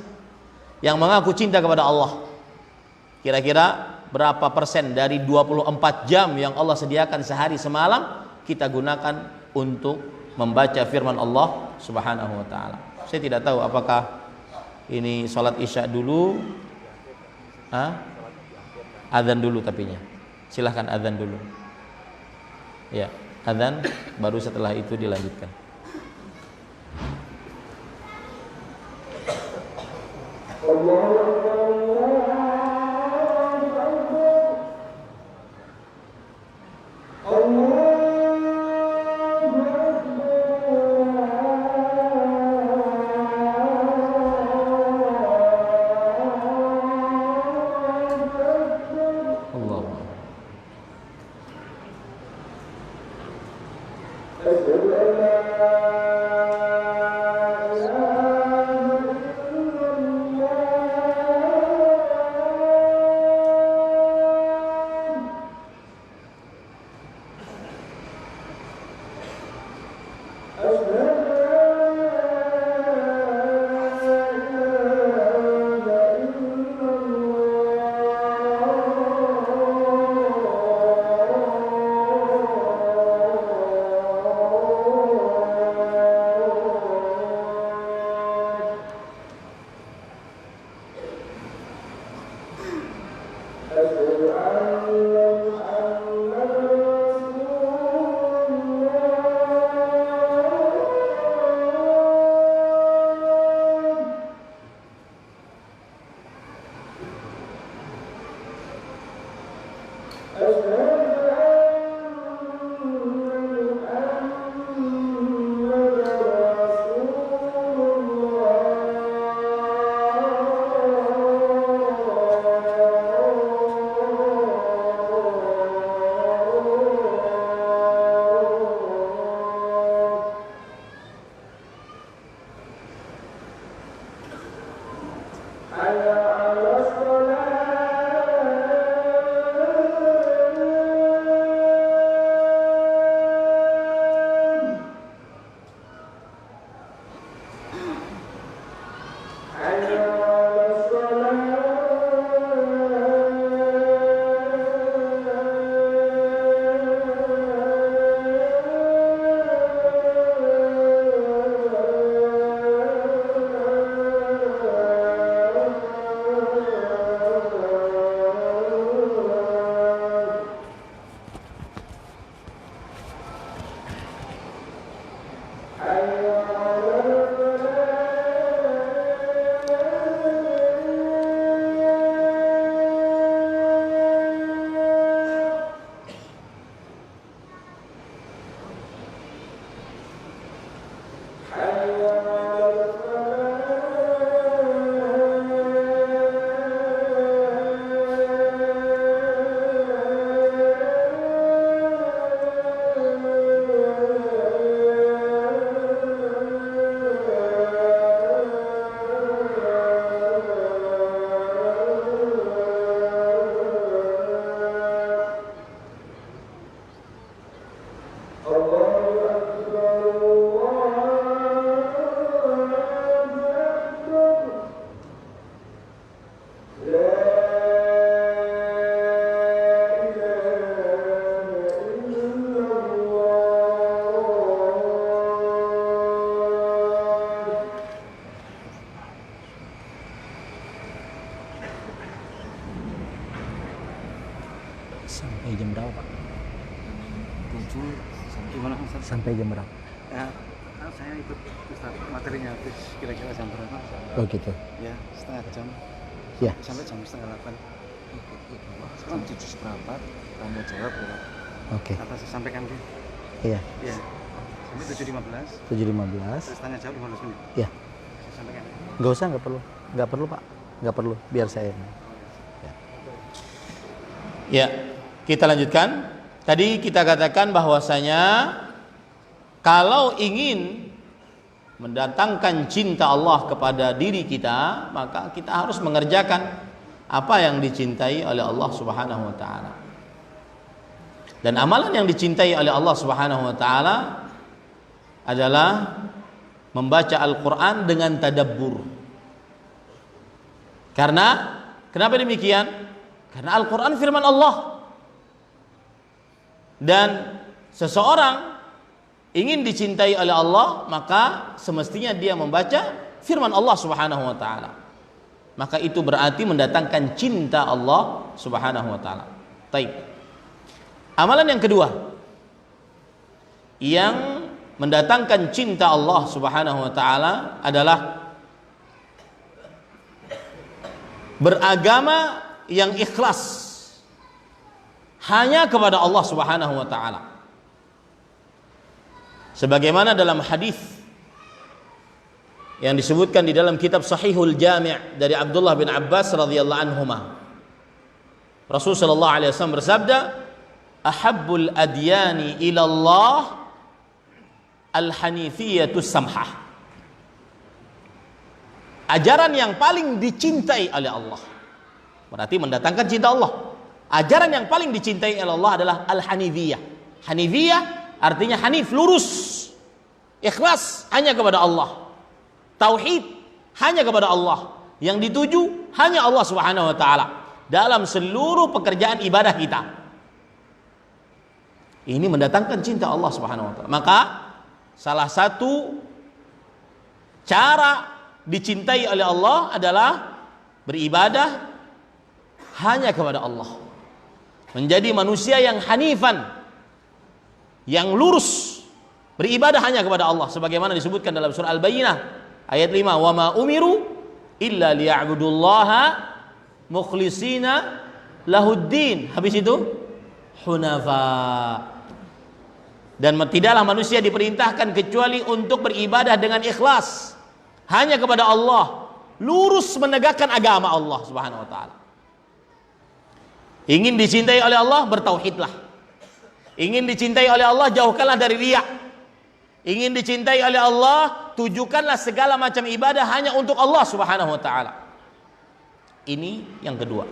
Yang mengaku cinta kepada Allah, kira-kira berapa persen dari 24 jam yang Allah sediakan sehari semalam kita gunakan untuk membaca firman Allah Subhanahu wa taala? Saya tidak tahu apakah ini sholat isya dulu, adzan dulu tapinya. Silahkan adzan dulu. Ya, adzan baru setelah itu dilanjutkan. Sampai jam berapa Pak? 7 sampai gimana Ustaz? Sampai jam berapa? Ya, saya ikut Ustaz materinya habis kira-kira jam berapa? Oh gitu. Ya, setengah jam. Ya. Sampai jam setengah 8. Sekarang 7 seperempat, kamu jawab ya. Oke. Apa saya sampaikan ke? Iya. Iya. Sampai 7.15. 7.15. Terus tanya jawab 15 menit. Ya. Saya sampaikan. Nggak usah, nggak perlu Pak, nggak perlu. Biar saya. Ya, kita lanjutkan. Tadi kita katakan bahwasanya kalau ingin mendatangkan cinta Allah kepada diri kita, maka kita harus mengerjakan apa yang dicintai oleh Allah Subhanahu wa taala. Dan amalan yang dicintai oleh Allah Subhanahu wa taala adalah membaca Al-Qur'an dengan tadabbur. Karena kenapa demikian? Karena Al-Qur'an firman Allah. Dan seseorang ingin dicintai oleh Allah, maka semestinya dia membaca firman Allah Subhanahu wa taala. Maka itu berarti mendatangkan cinta Allah Subhanahu wa taala. Baik. Amalan yang kedua yang mendatangkan cinta Allah Subhanahu wa taala adalah beragama yang ikhlas hanya kepada Allah Subhanahu wa taala. Sebagaimana dalam hadis yang disebutkan di dalam kitab Sahihul Jami' dari Abdullah bin Abbas radhiyallahu anhuma. Rasul sallallahu alaihi wasallam bersabda, "Ahabbul adyani ila Allah al-hanifiyatus samhah." Ajaran yang paling dicintai oleh Allah. Berarti mendatangkan cinta Allah. Ajaran yang paling dicintai oleh Allah adalah al-hanifiyah. Hanifiyah artinya hanif, lurus. Ikhlas hanya kepada Allah. Tauhid hanya kepada Allah. Yang dituju hanya Allah Subhanahu wa taala dalam seluruh pekerjaan ibadah kita. Ini mendatangkan cinta Allah Subhanahu wa taala. Maka salah satu cara dicintai oleh Allah adalah beribadah hanya kepada Allah. Menjadi manusia yang hanifan, yang lurus, beribadah hanya kepada Allah sebagaimana disebutkan dalam surah Al-Bayyinah ayat 5, "Wa ma umiru illa liya'budullaha mukhlishina lahuddin." Habis itu hunafa. Dan tidaklah manusia diperintahkan kecuali untuk beribadah dengan ikhlas hanya kepada Allah, lurus menegakkan agama Allah Subhanahu wa taala. Ingin dicintai oleh Allah, bertauhidlah. Ingin dicintai oleh Allah, jauhkanlah dari riya. Ingin dicintai oleh Allah, tujukanlah segala macam ibadah hanya untuk Allah Subhanahu wa taala. Ini yang kedua.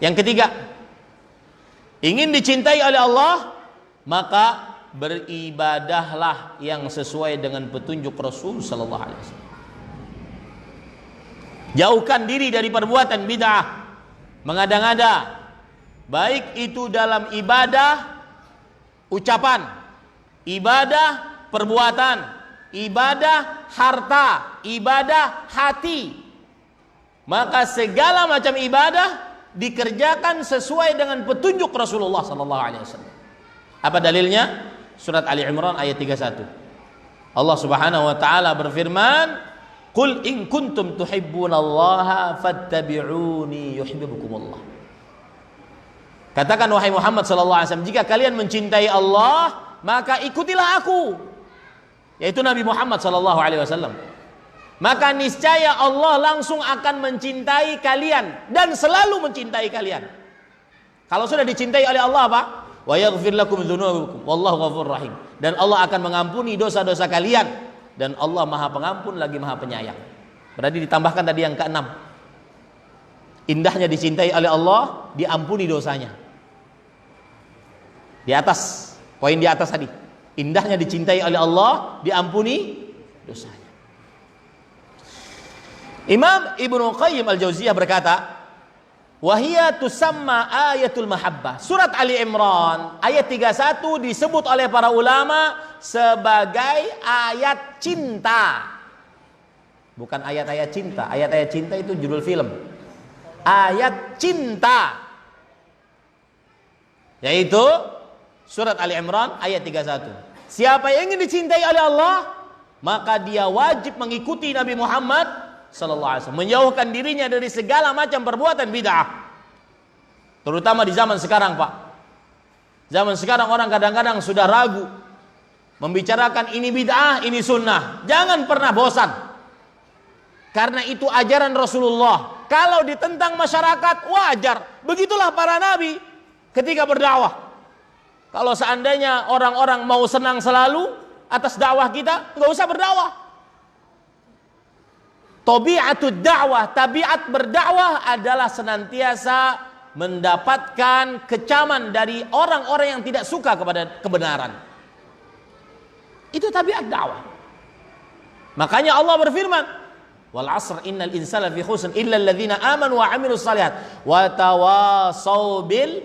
Yang ketiga, ingin dicintai oleh Allah, maka beribadahlah yang sesuai dengan petunjuk Rasul sallallahu alaihi wasallam. Jauhkan diri dari perbuatan bid'ah, mengada-ngada, baik itu dalam ibadah ucapan, ibadah perbuatan, ibadah harta, ibadah hati. Maka segala macam ibadah dikerjakan sesuai dengan petunjuk Rasulullah sallallahu alaihi wasallam. Apa dalilnya? Surat Ali Imran ayat 31. Allah Subhanahu wa taala berfirman, "Qul in kuntum tuhibbunallaha fattabi'uni yuhibbukumullah." Katakan wahai Muhammad sallallahu alaihi wasallam, jika kalian mencintai Allah, maka ikutilah aku, yaitu Nabi Muhammad sallallahu alaihi wasallam. Maka niscaya Allah langsung akan mencintai kalian dan selalu mencintai kalian. Kalau sudah dicintai oleh Allah apa? Wa yaghfir lakum dzunubakum wallahu ghafurur rahim. Dan Allah akan mengampuni dosa-dosa kalian dan Allah Maha Pengampun lagi Maha Penyayang. Berarti ditambahkan tadi yang keenam. Indahnya dicintai oleh Allah, diampuni dosanya. Di atas, poin di atas tadi. Indahnya dicintai oleh Allah, diampuni dosanya. Imam Ibnu Qayyim Al-Jauziyah berkata, "Wahia tusamma ayatul mahabbah." Surat Ali Imran ayat 31 disebut oleh para ulama sebagai ayat cinta. Bukan ayat-ayat cinta. Ayat-ayat cinta itu judul film. Ayat cinta. yaitu surat Ali Imran ayat 31. Siapa yang ingin dicintai oleh Allah, maka dia wajib mengikuti Nabi Muhammad sallallahu alaihi wasallam, menjauhkan dirinya dari segala macam perbuatan bid'ah. Terutama di zaman sekarang, Pak. Zaman sekarang orang kadang-kadang sudah ragu membicarakan ini bid'ah, ini sunnah. Jangan pernah bosan, karena itu ajaran Rasulullah. Kalau ditentang masyarakat, wajar. Begitulah para nabi ketika berdakwah. Kalau seandainya orang-orang mau senang selalu atas dakwah kita, nggak usah berdakwah. Tabiatud dakwah, tabiat berdakwah adalah senantiasa mendapatkan kecaman dari orang-orang yang tidak suka kepada kebenaran. Itu tabiat dakwah. Makanya Allah berfirman, wal 'asr innal insana fi khusr illa alladziina aamanu wa 'amilus shalihat wa tawashaw bil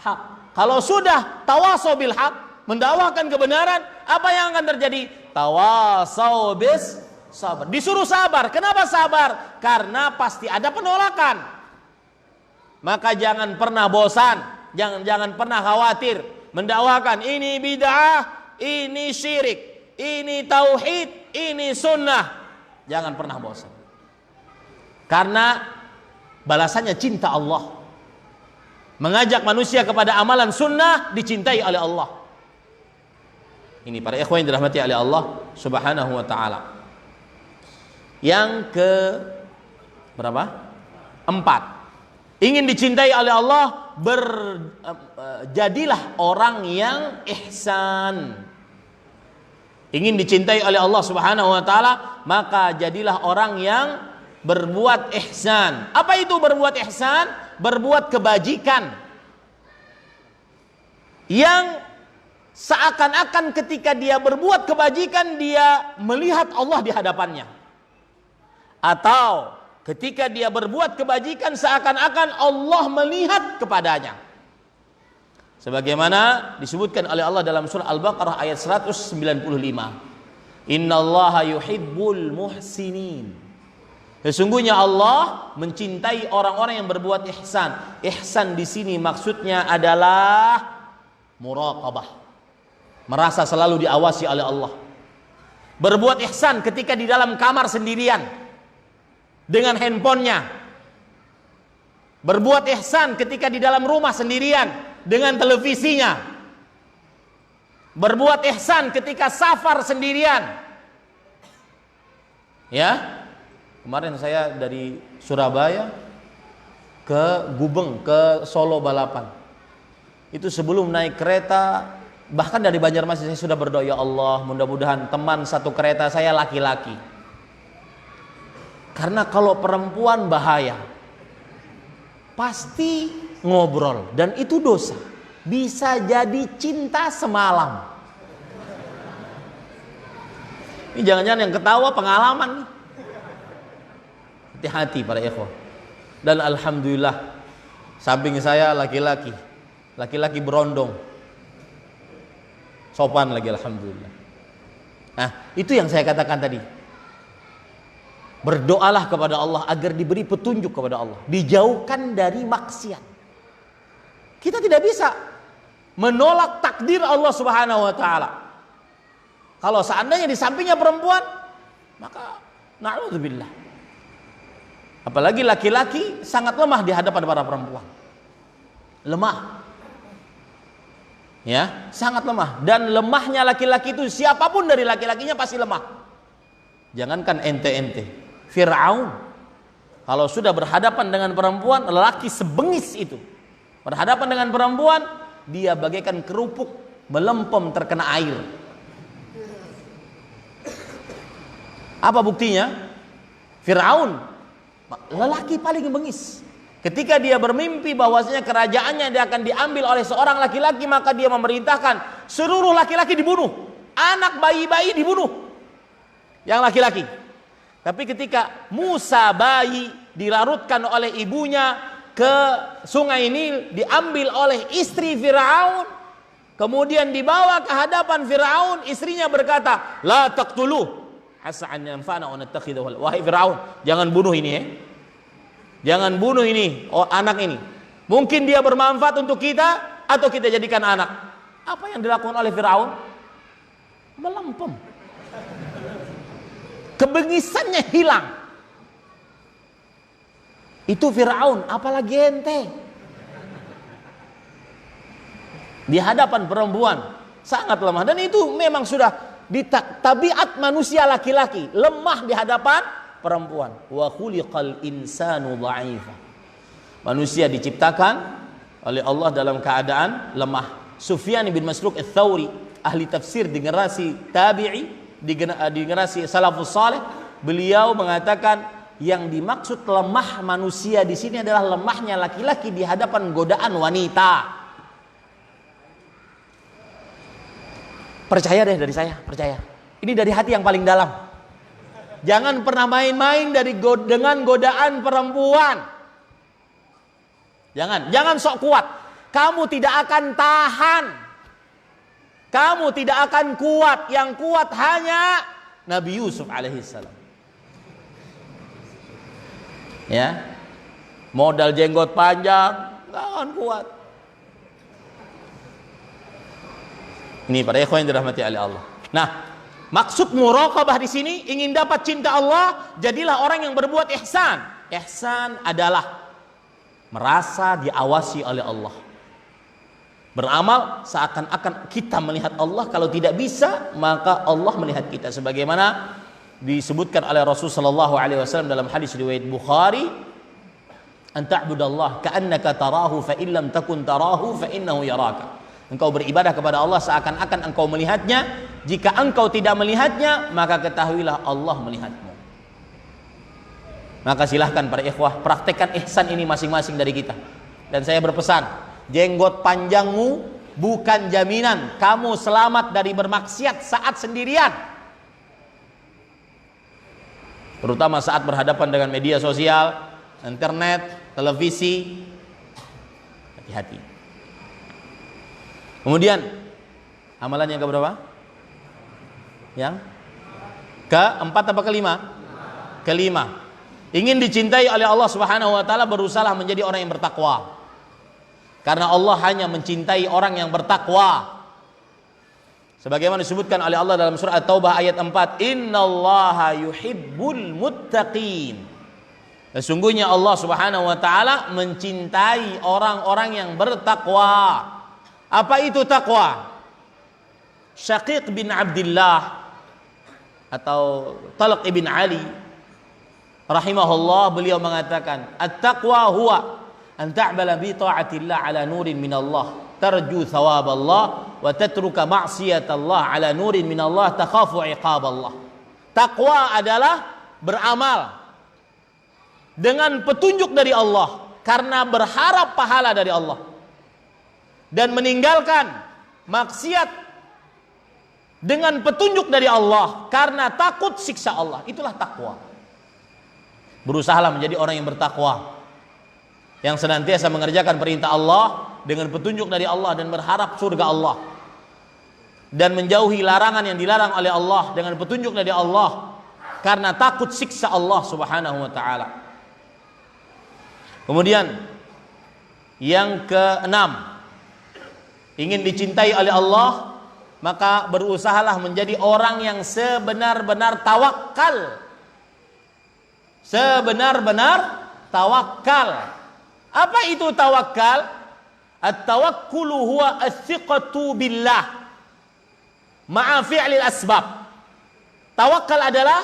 haq. Kalau sudah tawashaw bil haq, mendakwahkan kebenaran, apa yang akan terjadi? Tawashaw bis sabar. Disuruh sabar. Kenapa sabar? Karena pasti ada penolakan. Maka jangan pernah bosan, jangan pernah khawatir mendakwahkan ini bid'ah, ini syirik, ini tauhid, ini sunnah. Jangan pernah bosan. Karena balasannya cinta Allah. Mengajak manusia kepada amalan sunnah dicintai oleh Allah. Ini para ikhwan yang dirahmati oleh Allah Subhanahu wa taala. Yang ke berapa? 4. Ingin dicintai oleh Allah, jadilah orang yang ihsan. Ingin dicintai oleh Allah Subhanahu wa taala, maka jadilah orang yang berbuat ihsan. Apa itu berbuat ihsan? Berbuat kebajikan yang seakan-akan ketika dia berbuat kebajikan, dia melihat Allah di hadapannya. Atau ketika dia berbuat kebajikan seakan-akan Allah melihat kepadanya. Sebagaimana disebutkan oleh Allah dalam surah Al-Baqarah ayat 195. Innallaha yuhibbul muhsinin. Sesungguhnya Allah mencintai orang-orang yang berbuat ihsan. Ihsan di sini maksudnya adalah muraqabah. Merasa selalu diawasi oleh Allah. Berbuat ihsan ketika di dalam kamar sendirian dengan handphonenya. Berbuat ihsan ketika di dalam rumah sendirian dengan televisinya. Berbuat ihsan ketika safar sendirian. Ya. Kemarin saya dari Surabaya ke Gubeng, ke Solo balapan. Itu sebelum naik kereta, bahkan dari Banjarmasin saya sudah berdoa, ya Allah, mudah-mudahan teman satu kereta saya laki-laki. Karena kalau perempuan bahaya. Pasti ngobrol dan itu dosa. Bisa jadi cinta semalam. Ini jangan-jangan yang ketawa pengalaman nih. Hati-hati para ikhwah. Dan alhamdulillah samping saya laki-laki. Laki-laki berondong. Sopan lagi alhamdulillah. Nah, itu yang saya katakan tadi. Berdoalah kepada Allah agar diberi petunjuk kepada Allah. Dijauhkan dari maksiat. Kita tidak bisa menolak takdir Allah Subhanahu wa taala. Kalau seandainya di sampingnya perempuan, maka na'udzubillah. Apalagi laki-laki sangat lemah di hadapan para perempuan. Lemah. Ya, sangat lemah. Dan lemahnya laki-laki itu siapapun dari laki-lakinya pasti lemah. Jangankan ente-ente. Fir'aun kalau sudah berhadapan dengan perempuan, lelaki sebengis itu. Berhadapan dengan perempuan, dia bagaikan kerupuk melempem terkena air. Apa buktinya? Fir'aun lelaki paling bengis. Ketika dia bermimpi bahwasanya kerajaannya dia akan diambil oleh seorang laki-laki, maka dia memerintahkan seluruh laki-laki dibunuh, anak bayi-bayi dibunuh, yang laki-laki. Tapi ketika Musa bayi dilarutkan oleh ibunya ke sungai Nil, diambil oleh istri Firaun, kemudian dibawa ke hadapan Firaun, istrinya berkata, "La taqtuluh, asa an yanfa'ana wa nattakhidahu." Wahai Firaun, jangan bunuh ini ya. Jangan bunuh ini, oh anak ini. Mungkin dia bermanfaat untuk kita, atau kita jadikan anak. Apa yang dilakukan oleh Firaun? Melempem. Kebengisannya hilang. Itu Firaun, apalagi ente. Di hadapan perempuan sangat lemah, dan itu memang sudah di tabiat manusia laki-laki, lemah di hadapan perempuan. Wa khuliqal insanu dha'ifa. Manusia diciptakan oleh Allah dalam keadaan lemah. Sufyan bin Masruq Ats-Tsauri, ahli tafsir di generasi tabi'i, di generasi salafus saleh, beliau mengatakan yang dimaksud lemah manusia di sini adalah lemahnya laki-laki di hadapan godaan wanita. Percaya deh dari saya, percaya. Ini dari hati yang paling dalam. Jangan pernah main-main dengan godaan perempuan. Jangan sok kuat. Kamu tidak akan tahan. Kamu tidak akan kuat. Yang kuat hanya Nabi Yusuf alaihissalam. Ya, modal jenggot panjang, nggak akan kuat. Ini para ikhwan yang dirahmati oleh Allah. Nah, maksud muraqabah di sini ingin dapat cinta Allah, jadilah orang yang berbuat ihsan. Ihsan adalah merasa diawasi oleh Allah. Beramal seakan-akan kita melihat Allah, kalau tidak bisa maka Allah melihat kita, sebagaimana disebutkan oleh Rasul sallallahu alaihi wasallam dalam hadis riwayat Bukhari, an ta'budallah ka'annaka tarahu fa in lam takun tarahu fa innahu yaraka. Engkau beribadah kepada Allah seakan-akan engkau melihatnya. Jika engkau tidak melihatnya, maka ketahuilah Allah melihatmu. Maka silahkan para ikhwah praktekkan ihsan ini masing-masing dari kita. Dan saya berpesan, jenggot panjangmu bukan jaminan kamu selamat dari bermaksiat saat sendirian. Terutama saat berhadapan dengan media sosial, internet, televisi. Hati-hati. Kemudian amalan yang keberapa? Yang keempat apa kelima? Kelima. Ingin dicintai oleh Allah Subhanahu wa taala, berusaha menjadi orang yang bertakwa. Karena Allah hanya mencintai orang yang bertakwa. Sebagaimana disebutkan oleh Allah dalam surah At-Taubah ayat 4, "Innallaha yuhibbul muttaqin." Sesungguhnya Allah Subhanahu wa taala mencintai orang-orang yang bertakwa. Apa itu takwa? Syaqiq bin Abdullah atau Talq ibn Ali rahimahullah, beliau mengatakan, "At-taqwa huwa an ta'mala bi ta'atillah ala nurin min Allah, tarju thawab Allah wa tatruka ma'siyat Allah ala nurin min Allah, takhafu iqab Allah." Takwa adalah beramal dengan petunjuk dari Allah karena berharap pahala dari Allah, dan meninggalkan maksiat dengan petunjuk dari Allah karena takut siksa Allah. Itulah takwa. Berusahalah menjadi orang yang bertakwa, yang senantiasa mengerjakan perintah Allah dengan petunjuk dari Allah dan berharap surga Allah, dan menjauhi larangan yang dilarang oleh Allah dengan petunjuk dari Allah karena takut siksa Allah Subhanahu wa taala. Kemudian yang keenam, ingin dicintai oleh Allah, maka berusahalah menjadi orang yang sebenar-benar tawakal. Sebenar-benar tawakal. Apa itu tawakal? At-tawakkulu huwa as-siqatu billah ma'a fi'lil asbab. Tawakal adalah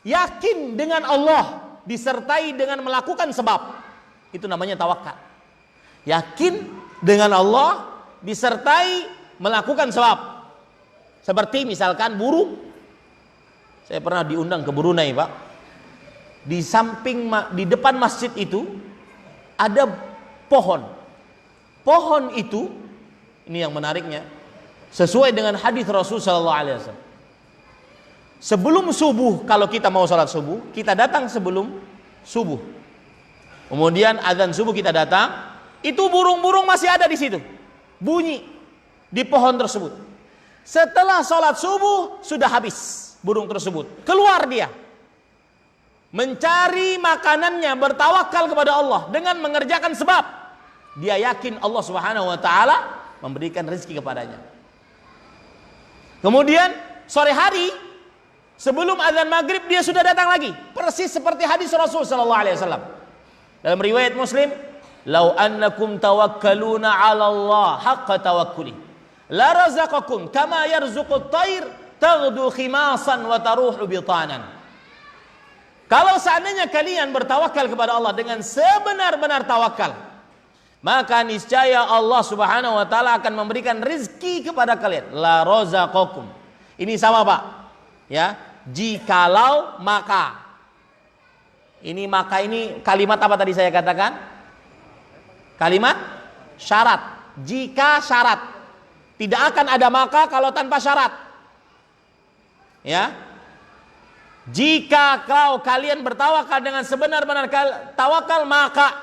yakin dengan Allah disertai dengan melakukan sebab. Itu namanya tawakal. Yakin dengan Allah disertai melakukan sebab. Seperti misalkan burung. Saya pernah diundang ke Brunei, Pak. Di samping, di depan masjid itu ada pohon. Pohon itu, ini yang menariknya, sesuai dengan hadis Rasul sallallahu alaihi wasallam. Sebelum subuh, kalau kita mau salat subuh, kita datang sebelum subuh. Kemudian azan subuh kita datang, itu burung-burung masih ada di situ. Bunyi di pohon tersebut. Setelah sholat subuh sudah habis burung tersebut. Keluar dia mencari makanannya, bertawakal kepada Allah dengan mengerjakan sebab. dia yakin Allah Subhanahu wa taala memberikan rezeki kepadanya. Kemudian sore hari sebelum azan maghrib dia sudah datang lagi, persis seperti hadis Rasul sallallahu alaihi wasallam. Dalam riwayat Muslim, "Lau annakum tawakkaluna 'ala Allah haqqa tawakkuli, la razaqakum kama yarzuqut thair taghdu khimasan wa taruhu bitanan." Kalau seandainya kalian bertawakal kepada Allah dengan sebenar-benar tawakal, maka niscaya Allah Subhanahu wa taala akan memberikan rezeki kepada kalian. La razaqakum. Ini sama, Pak. Ya, jikalau maka. Ini maka ini kalimat apa tadi saya katakan? Kalimat syarat. Jika syarat. Tidak akan ada maka kalau tanpa syarat. Ya. Jika kalian bertawakal dengan sebenar-benar tawakal, maka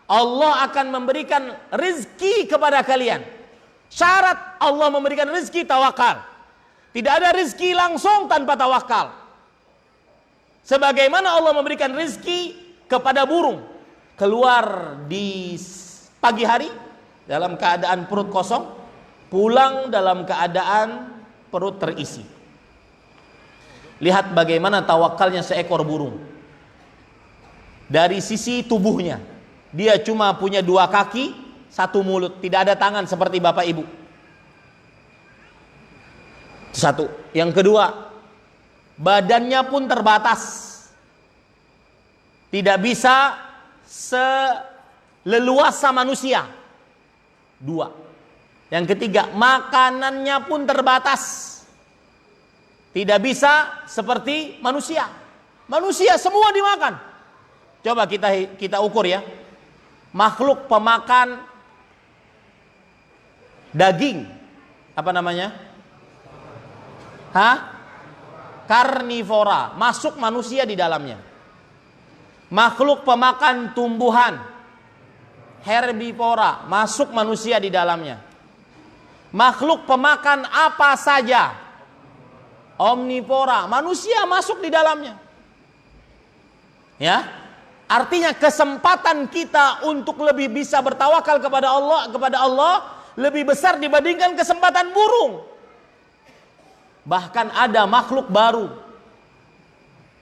Allah akan memberikan rezeki kepada kalian. Syarat Allah memberikan rezeki tawakal. Tidak ada rezeki langsung tanpa tawakal. Sebagaimana Allah memberikan rezeki kepada burung keluar di pagi hari dalam keadaan perut kosong, pulang dalam keadaan perut terisi. Lihat bagaimana tawakalnya seekor burung. Dari sisi tubuhnya, dia cuma punya 2 kaki, 1 mulut, tidak ada tangan seperti bapak ibu. Satu. Yang kedua, badannya pun terbatas. Tidak bisa seleluasa manusia. 2. Yang ketiga, makanannya pun terbatas. Tidak bisa seperti manusia. Manusia semua dimakan. Coba kita ukur ya. Makhluk pemakan daging, apa namanya? Karnivora, masuk manusia di dalamnya. Makhluk pemakan tumbuhan, herbivora, masuk manusia di dalamnya. Makhluk pemakan apa saja, omnivora, manusia masuk di dalamnya. Ya, artinya kesempatan kita untuk lebih bisa bertawakal kepada Allah lebih besar dibandingkan kesempatan burung. Bahkan ada makhluk baru.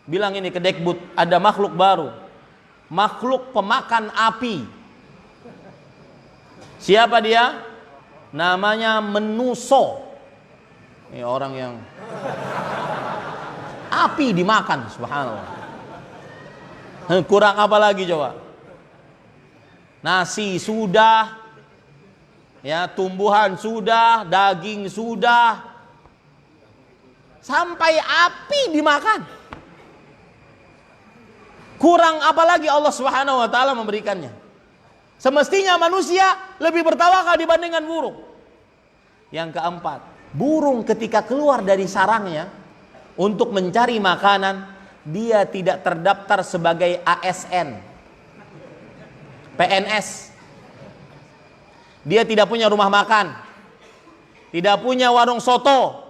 Bilang ini ke Dekbud, ada makhluk baru. Makhluk pemakan api. Siapa dia? Namanya menuso. Ini orang yang api dimakan, subhanallah. Kurang apa lagi coba? Nasi sudah, ya, tumbuhan sudah, daging sudah, sampai api dimakan. Kurang apa lagi Allah Subhanahu wa taala memberikannya. Semestinya manusia lebih bertawakal dibandingkan burung. Yang keempat, burung ketika keluar dari sarangnya untuk mencari makanan, dia tidak terdaftar sebagai ASN, PNS. Dia tidak punya rumah makan, tidak punya warung soto,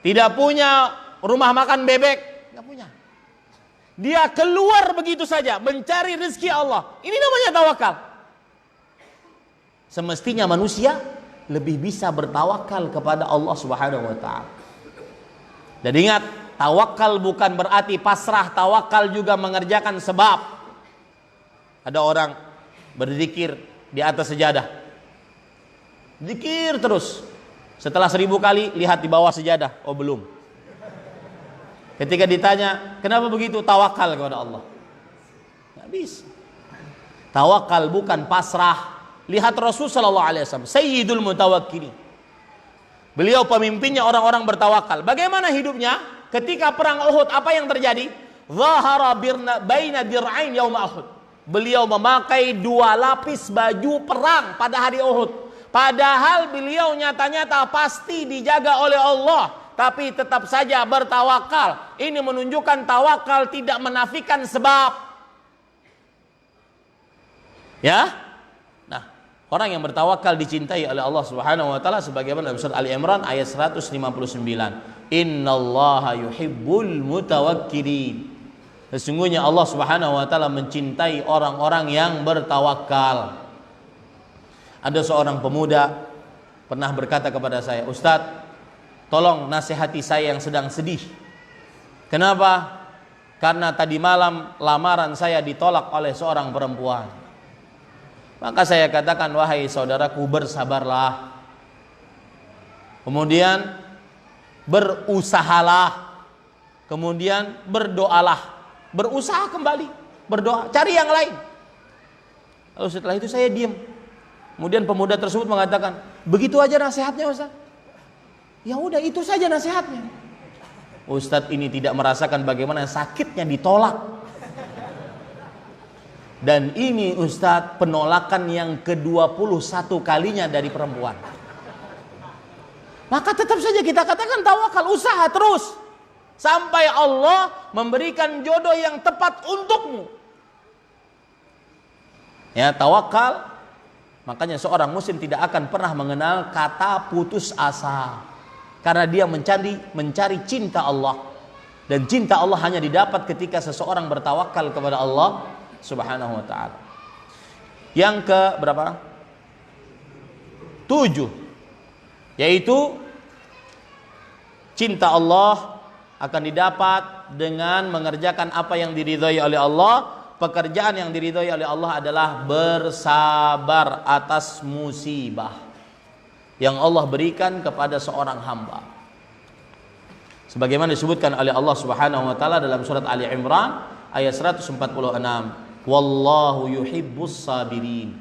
tidak punya rumah makan bebek, tidak punya. Dia keluar begitu saja mencari rezeki Allah. Ini namanya tawakal. Semestinya manusia lebih bisa bertawakal kepada Allah Subhanahu wa taala. Dan ingat, tawakal bukan berarti pasrah, tawakal juga mengerjakan sebab. Ada orang berzikir di atas sejadah, zikir terus. Setelah 1000 kali lihat di bawah sejadah, oh belum. Ketika ditanya, kenapa begitu? Tawakal kepada Allah. Nggak bisa. Tawakal bukan pasrah. Lihat Rasul sallallahu alaihi wasallam, Sayyidul Mutawakkilin. Beliau pemimpinnya orang-orang bertawakal. Bagaimana hidupnya? Ketika perang Uhud, apa yang terjadi? Zahara baina dir'ain yaum Uhud. Beliau memakai 2 lapis baju perang pada hari Uhud. Padahal beliau nyata-nyata pasti dijaga oleh Allah, tapi tetap saja bertawakal. Ini menunjukkan tawakal tidak menafikan sebab. Ya? Nah, orang yang bertawakal dicintai oleh Allah Subhanahu wa taala sebagaimana dalam surat Ali Imran ayat 159. Innallaha yuhibbul mutawakkilin. Sesungguhnya Allah Subhanahu wa taala mencintai orang-orang yang bertawakal. Ada seorang pemuda pernah berkata kepada saya, "Ustadz, tolong nasihati saya yang sedang sedih." Kenapa? Karena tadi malam lamaran saya ditolak oleh seorang perempuan. Maka saya katakan, "Wahai saudaraku, bersabarlah. Kemudian berusahalah. Kemudian berdoalah. Berusaha kembali, berdoa, cari yang lain." Lalu setelah itu saya diam. Kemudian pemuda tersebut mengatakan, "Begitu aja nasihatnya, Ustaz?" Ya udah, itu saja nasihatnya. Ustadz ini tidak merasakan bagaimana sakitnya ditolak. Dan ini Ustadz penolakan yang ke-21 kalinya dari perempuan. Maka tetap saja kita katakan tawakal, usaha terus sampai Allah memberikan jodoh yang tepat untukmu. Ya, tawakal. Makanya seorang muslim tidak akan pernah mengenal kata putus asa, karena dia mencari cinta Allah. Dan cinta Allah hanya didapat ketika seseorang bertawakal kepada Allah Subhanahu wa ta'ala. Yang ke berapa? 7. Yaitu cinta Allah akan didapat dengan mengerjakan apa yang diridhai oleh Allah. Pekerjaan yang diridhai oleh Allah adalah bersabar atas musibah yang Allah berikan kepada seorang hamba. Sebagaimana disebutkan oleh Allah Subhanahu wa taala dalam surat Ali Imran ayat 146. Wallahu yuhibbus sabirin.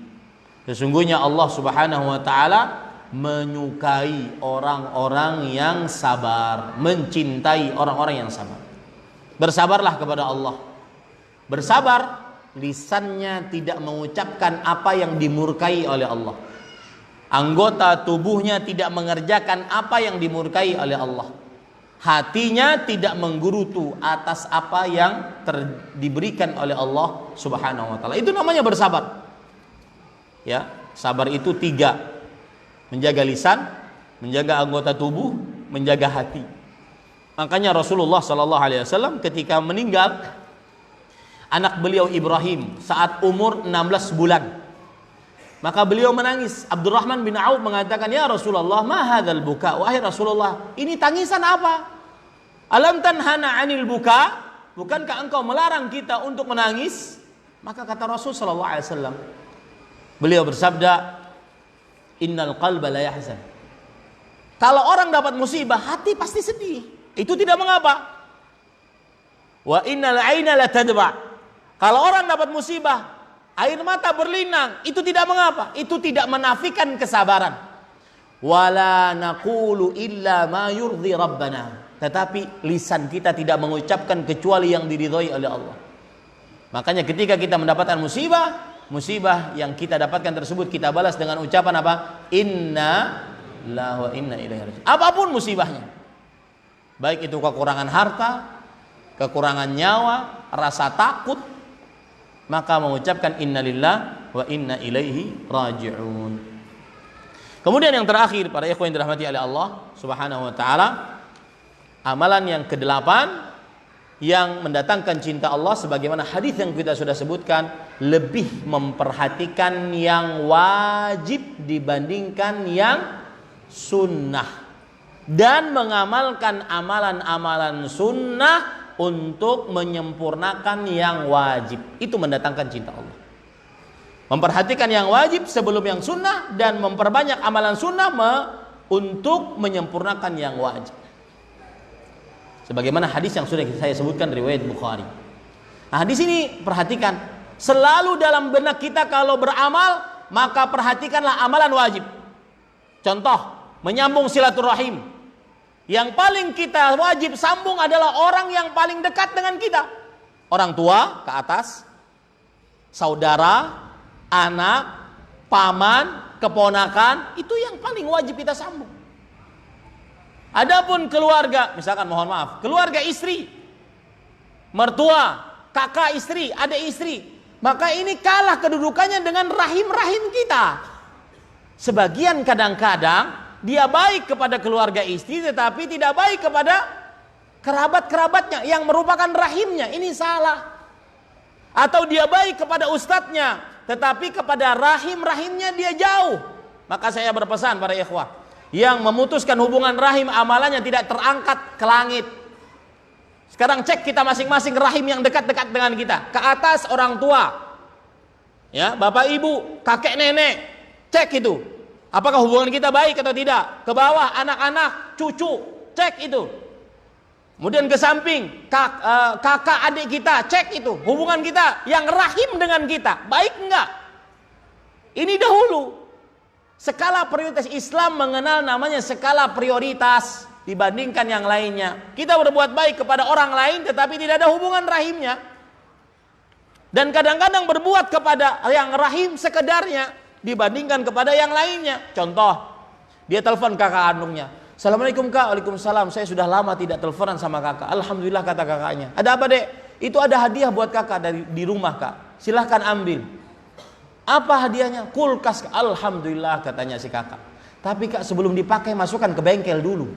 Sesungguhnya Allah Subhanahu wa taala menyukai orang-orang yang sabar, mencintai orang-orang yang sabar. Bersabarlah kepada Allah. Bersabar, lisannya tidak mengucapkan apa yang dimurkai oleh Allah. Anggota tubuhnya tidak mengerjakan apa yang dimurkai oleh Allah. Hatinya tidak menggerutu atas apa yang diberikan oleh Allah Subhanahu wa taala. Itu namanya bersabar. Ya, sabar itu 3. Menjaga lisan, menjaga anggota tubuh, menjaga hati. Makanya Rasulullah sallallahu alaihi wasallam ketika meninggal anak beliau Ibrahim saat umur 16 bulan, maka beliau menangis. Abdurrahman bin Auf mengatakan, "Ya Rasulullah, ma hadzal buka?" Wahai Rasulullah, ini tangisan apa? Alam tanhana 'anil buka? Bukankah engkau melarang kita untuk menangis? Maka kata Rasul sallallahu alaihi wasallam, beliau bersabda, "Innal qalba la yahzan." Kalau orang dapat musibah, hati pasti sedih. Itu tidak mengapa. Wa innal 'aina la tadba. Kalau orang dapat musibah, air mata berlinang, itu tidak mengapa. Itu tidak menafikan kesabaran. Wala naqulu illa ma yurdi rabbana. Tetapi lisan kita tidak mengucapkan kecuali yang diridhai oleh Allah. Makanya ketika kita mendapatkan musibah yang kita dapatkan tersebut kita balas dengan ucapan apa? Inna lillahi wa inna ilaihi raji'un. Apapun musibahnya. Baik itu kekurangan harta, kekurangan nyawa, rasa takut, maka mengucapkan innalillahi wa inna ilaihi raji'un. Kemudian yang terakhir, para ikhwan yang dirahmati oleh Allah Subhanahu wa taala, amalan yang ke-8 yang mendatangkan cinta Allah, sebagaimana hadis yang kita sudah sebutkan, lebih memperhatikan yang wajib dibandingkan yang sunnah, dan mengamalkan amalan-amalan sunnah untuk menyempurnakan yang wajib. Itu mendatangkan cinta Allah. Memperhatikan yang wajib sebelum yang sunnah, dan memperbanyak amalan sunnah untuk menyempurnakan yang wajib. Sebagaimana hadis yang sudah saya sebutkan riwayat Bukhari. Nah, hadis ini perhatikan, selalu dalam benak kita kalau beramal, maka perhatikanlah amalan wajib. Contoh, menyambung silaturahim. Yang paling kita wajib sambung adalah orang yang paling dekat dengan kita. Orang tua ke atas, saudara, anak, paman, keponakan, itu yang paling wajib kita sambung. Adapun keluarga, misalkan mohon maaf, keluarga istri, mertua, kakak istri, adik istri, maka ini kalah kedudukannya dengan rahim-rahim kita. Sebagian kadang-kadang dia baik kepada keluarga istri, tetapi tidak baik kepada kerabat-kerabatnya yang merupakan rahimnya, ini salah. Atau dia baik kepada ustadznya, tetapi kepada rahim-rahimnya dia jauh. Maka saya berpesan para ikhwah, yang memutuskan hubungan rahim amalannya tidak terangkat ke langit. Sekarang cek kita masing-masing rahim yang dekat-dekat dengan kita. Ke atas orang tua, ya, bapak ibu, kakek nenek, cek itu. Apakah hubungan kita baik atau tidak? Ke bawah anak-anak, cucu, cek itu. Kemudian ke samping kakak adik kita, cek itu. Hubungan kita yang rahim dengan kita, baik enggak? Ini dahulu. Skala prioritas Islam mengenal namanya skala prioritas dibandingkan yang lainnya. Kita berbuat baik kepada orang lain tetapi tidak ada hubungan rahimnya. Dan kadang-kadang berbuat kepada yang rahim sekedarnya dibandingkan kepada yang lainnya. Contoh, dia telepon kakak kandungnya. Assalamualaikum kak, waalaikumsalam. Saya sudah lama tidak teleponan sama kakak. Alhamdulillah kata kakaknya. Ada apa dek? Itu ada hadiah buat kakak di rumah kak. Silahkan ambil. Apa hadiahnya? Kulkas. Alhamdulillah katanya si kakak. Tapi kak sebelum dipakai masukkan ke bengkel dulu.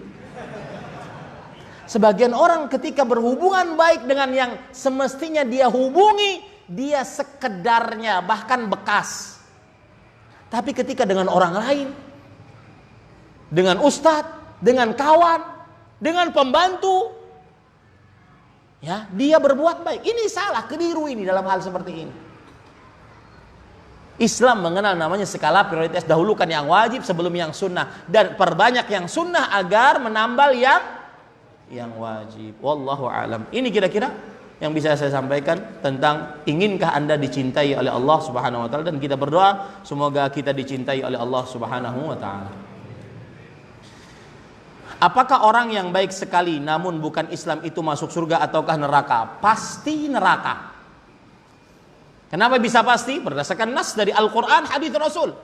Sebagian orang ketika berhubungan baik dengan yang semestinya dia hubungi, dia sekedarnya bahkan bekas. Tapi ketika dengan orang lain, dengan ustadz, dengan kawan, dengan pembantu, ya, dia berbuat baik. Ini salah, keliru ini dalam hal seperti ini. Islam mengenal namanya skala prioritas, dahulukan yang wajib sebelum yang sunnah, dan perbanyak yang sunnah agar menambal yang wajib. Wallahu alam. Ini kira-kira yang bisa saya sampaikan tentang inginkah Anda dicintai oleh Allah Subhanahu wa taala, dan kita berdoa semoga kita dicintai oleh Allah Subhanahu wa taala. Apakah orang yang baik sekali namun bukan Islam itu masuk surga ataukah neraka? Pasti neraka. Kenapa bisa pasti? Berdasarkan nas dari Al-Quran, hadis Rasul.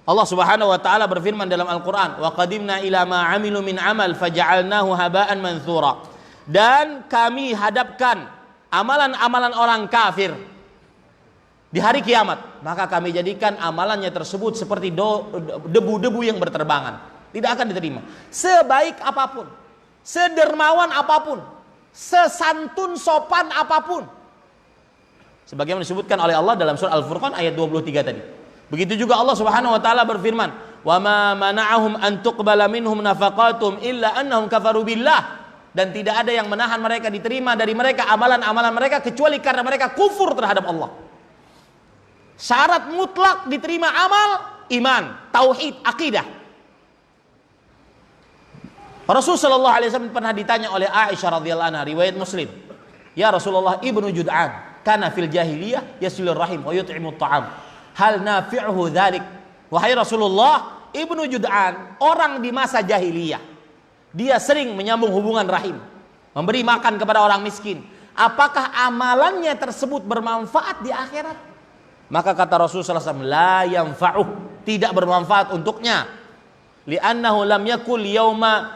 Allah Subhanahu wa taala berfirman dalam Al-Quran, wa qadimna ila ma amilu min amal faja'alnahu haba'an manthura. Dan kami hadapkan amalan-amalan orang kafir di hari kiamat, maka kami jadikan amalannya tersebut seperti debu-debu yang berterbangan, tidak akan diterima. Sebaik apapun, sedermawan apapun, sesantun sopan apapun, sebagaimana disebutkan oleh Allah dalam surah Al-Furqan ayat 23 tadi. Begitu juga Allah Subhanahu wa taala berfirman, "Wa ma mana'ahum an tuqbala minhum nafaqatum illa annahum kafaru billah." Dan tidak ada yang menahan mereka diterima dari mereka amalan-amalan mereka kecuali karena mereka kufur terhadap Allah. Syarat mutlak diterima amal, iman, tauhid, akidah. Rasul sallallahu alaihi wasallam pernah ditanya oleh Aisyah radhiyallahu anha, riwayat Muslim, "Ya Rasulullah, ibnu Jud'an kana fil jahiliyah yasilur rahim wa yut'imut ta'am. Hal nafi'uhu dzalik?" Wahai Rasulullah, ibnu Jud'an orang di masa jahiliyah, dia sering menyambung hubungan rahim, memberi makan kepada orang miskin. Apakah amalannya tersebut bermanfaat di akhirat? Maka kata Rasulullah SAW, la yanfa'uh, tidak bermanfaat untuknya. Li'annahu lam yakul yauma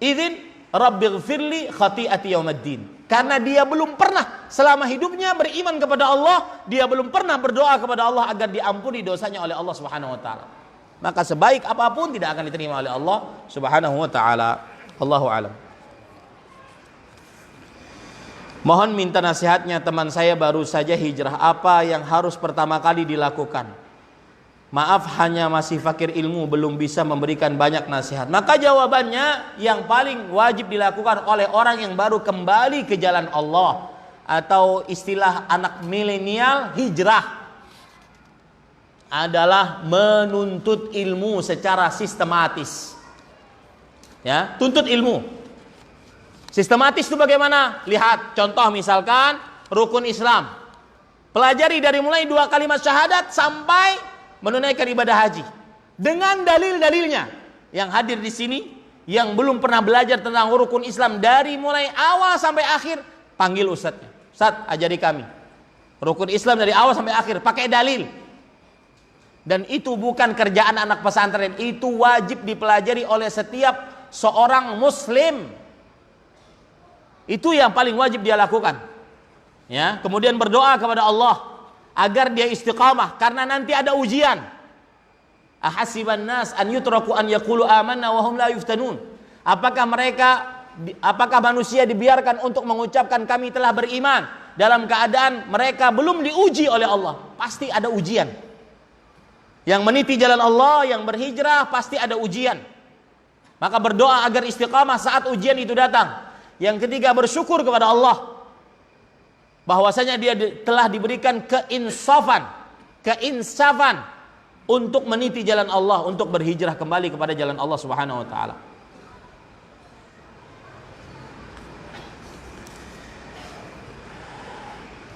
idzin rabbighfirli khati'ati yaumaddin. Karena dia belum pernah selama hidupnya beriman kepada Allah, dia belum pernah berdoa kepada Allah agar diampuni dosanya oleh Allah Subhanahu wa taala. Maka sebaik apapun tidak akan diterima oleh Allah Subhanahu wa taala. Allahu alam. Mohon minta nasihatnya, teman saya baru saja hijrah, apa yang harus pertama kali dilakukan? Maaf, hanya masih fakir ilmu, belum bisa memberikan banyak nasihat. Maka jawabannya, yang paling wajib dilakukan oleh orang yang baru kembali ke jalan Allah, atau istilah anak milenial hijrah, adalah menuntut ilmu secara sistematis. Ya, tuntut ilmu. Sistematis itu bagaimana? Lihat contoh, misalkan rukun Islam. Pelajari dari mulai 2 kalimat syahadat sampai menunaikan ibadah haji dengan dalil-dalilnya. Yang hadir di sini yang belum pernah belajar tentang rukun Islam dari mulai awal sampai akhir, panggil ustadznya. Ustadz, ajari kami rukun Islam dari awal sampai akhir, pakai dalil. Dan itu bukan kerjaan anak pesantren, itu wajib dipelajari oleh setiap seorang muslim. Itu yang paling wajib dia lakukan. Ya, kemudian berdoa kepada Allah agar dia istiqamah, karena nanti ada ujian. Ahasiban nas an yutraku an yaqulu amanna wa hum la yuftanun. Apakah manusia dibiarkan untuk mengucapkan kami telah beriman dalam keadaan mereka belum diuji oleh Allah? Pasti ada ujian. Yang meniti jalan Allah, yang berhijrah pasti ada ujian. Maka berdoa agar istiqamah saat ujian itu datang. Yang ketiga, bersyukur kepada Allah bahwasanya dia telah diberikan keinsafan untuk meniti jalan Allah, untuk berhijrah kembali kepada jalan Allah Subhanahu wa taala.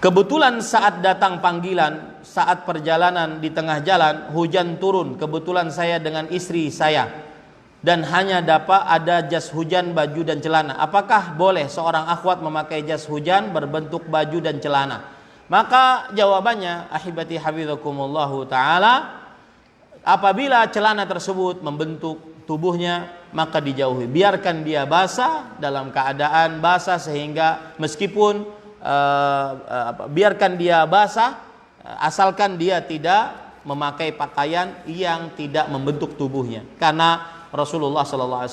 Kebetulan saat datang panggilan, saat perjalanan di tengah jalan, hujan turun. Kebetulan saya dengan istri saya, dan hanya dapat ada jas hujan, baju dan celana. Apakah boleh seorang akhwat memakai jas hujan berbentuk baju dan celana? Maka jawabannya, ahibati hafizakumullahu ta'ala, apabila celana tersebut membentuk tubuhnya, maka dijauhi. Biarkan dia basah, dalam keadaan basah, sehingga meskipun biarkan dia basah, asalkan dia tidak memakai pakaian yang tidak membentuk tubuhnya. Karena Rasulullah SAW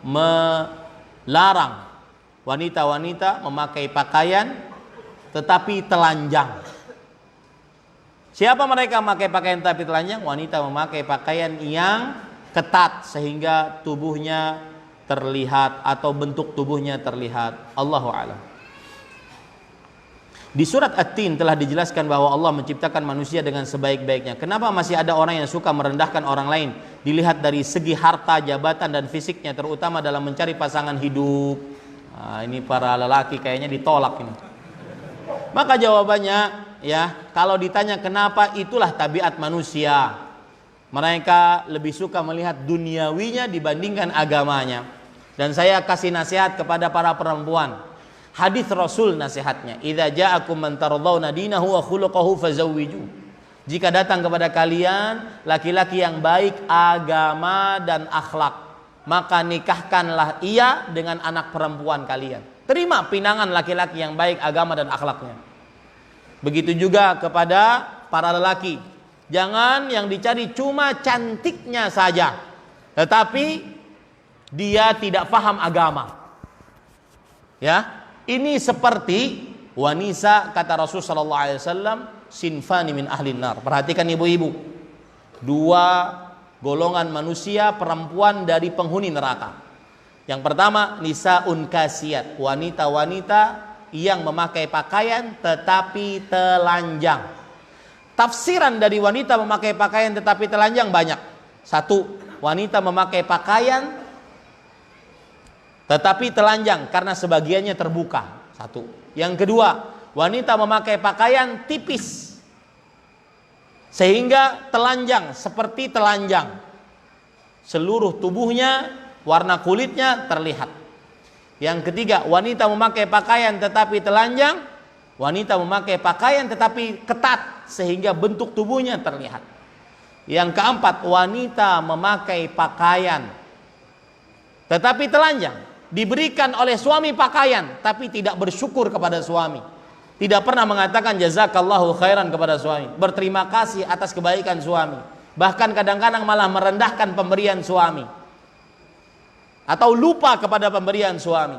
melarang wanita-wanita memakai pakaian tetapi telanjang. Siapa mereka memakai pakaian tapi telanjang? Wanita memakai pakaian yang ketat sehingga tubuhnya terlihat atau bentuk tubuhnya terlihat. Allahu a'lam. Di surat At-Tin telah dijelaskan bahwa Allah menciptakan manusia dengan sebaik-baiknya. Kenapa masih ada orang yang suka merendahkan orang lain dilihat dari segi harta, jabatan dan fisiknya, terutama dalam mencari pasangan hidup? Nah, ini para lelaki kayaknya ditolak ini. Maka jawabannya, ya, kalau ditanya kenapa, itulah tabiat manusia. Mereka lebih suka melihat duniawinya dibandingkan agamanya. Dan saya kasih nasihat kepada para perempuan. Hadis Rasul nasihatnya, idza ja'akum man tardawna dinahu wa khuluquhu fazawwiju. Jika datang kepada kalian laki-laki yang baik agama dan akhlak, maka nikahkanlah ia dengan anak perempuan kalian. Terima pinangan laki-laki yang baik agama dan akhlaknya. Begitu juga kepada para lelaki. Jangan yang dicari cuma cantiknya saja, tetapi dia tidak paham agama. Ya. Ini seperti wanisa, kata Rasul sallallahu alaihi wasallam, sinfani min ahlin nar. Perhatikan ibu-ibu. Dua golongan manusia perempuan dari penghuni neraka. Yang pertama, nisaun kasiyat, wanita-wanita yang memakai pakaian tetapi telanjang. Tafsiran dari wanita memakai pakaian tetapi telanjang banyak. Satu, wanita memakai pakaian tetapi telanjang karena sebagiannya terbuka. Satu. Yang kedua, wanita memakai pakaian tipis sehingga telanjang, seperti telanjang. Seluruh tubuhnya, warna kulitnya terlihat. Yang ketiga, wanita memakai pakaian tetapi telanjang, wanita memakai pakaian tetapi ketat sehingga bentuk tubuhnya terlihat. Yang keempat, wanita memakai pakaian tetapi telanjang, diberikan oleh suami pakaian tapi tidak bersyukur kepada suami, tidak pernah mengatakan jazakallahu khairan kepada suami, berterima kasih atas kebaikan suami, bahkan kadang-kadang malah merendahkan pemberian suami atau lupa kepada pemberian suami.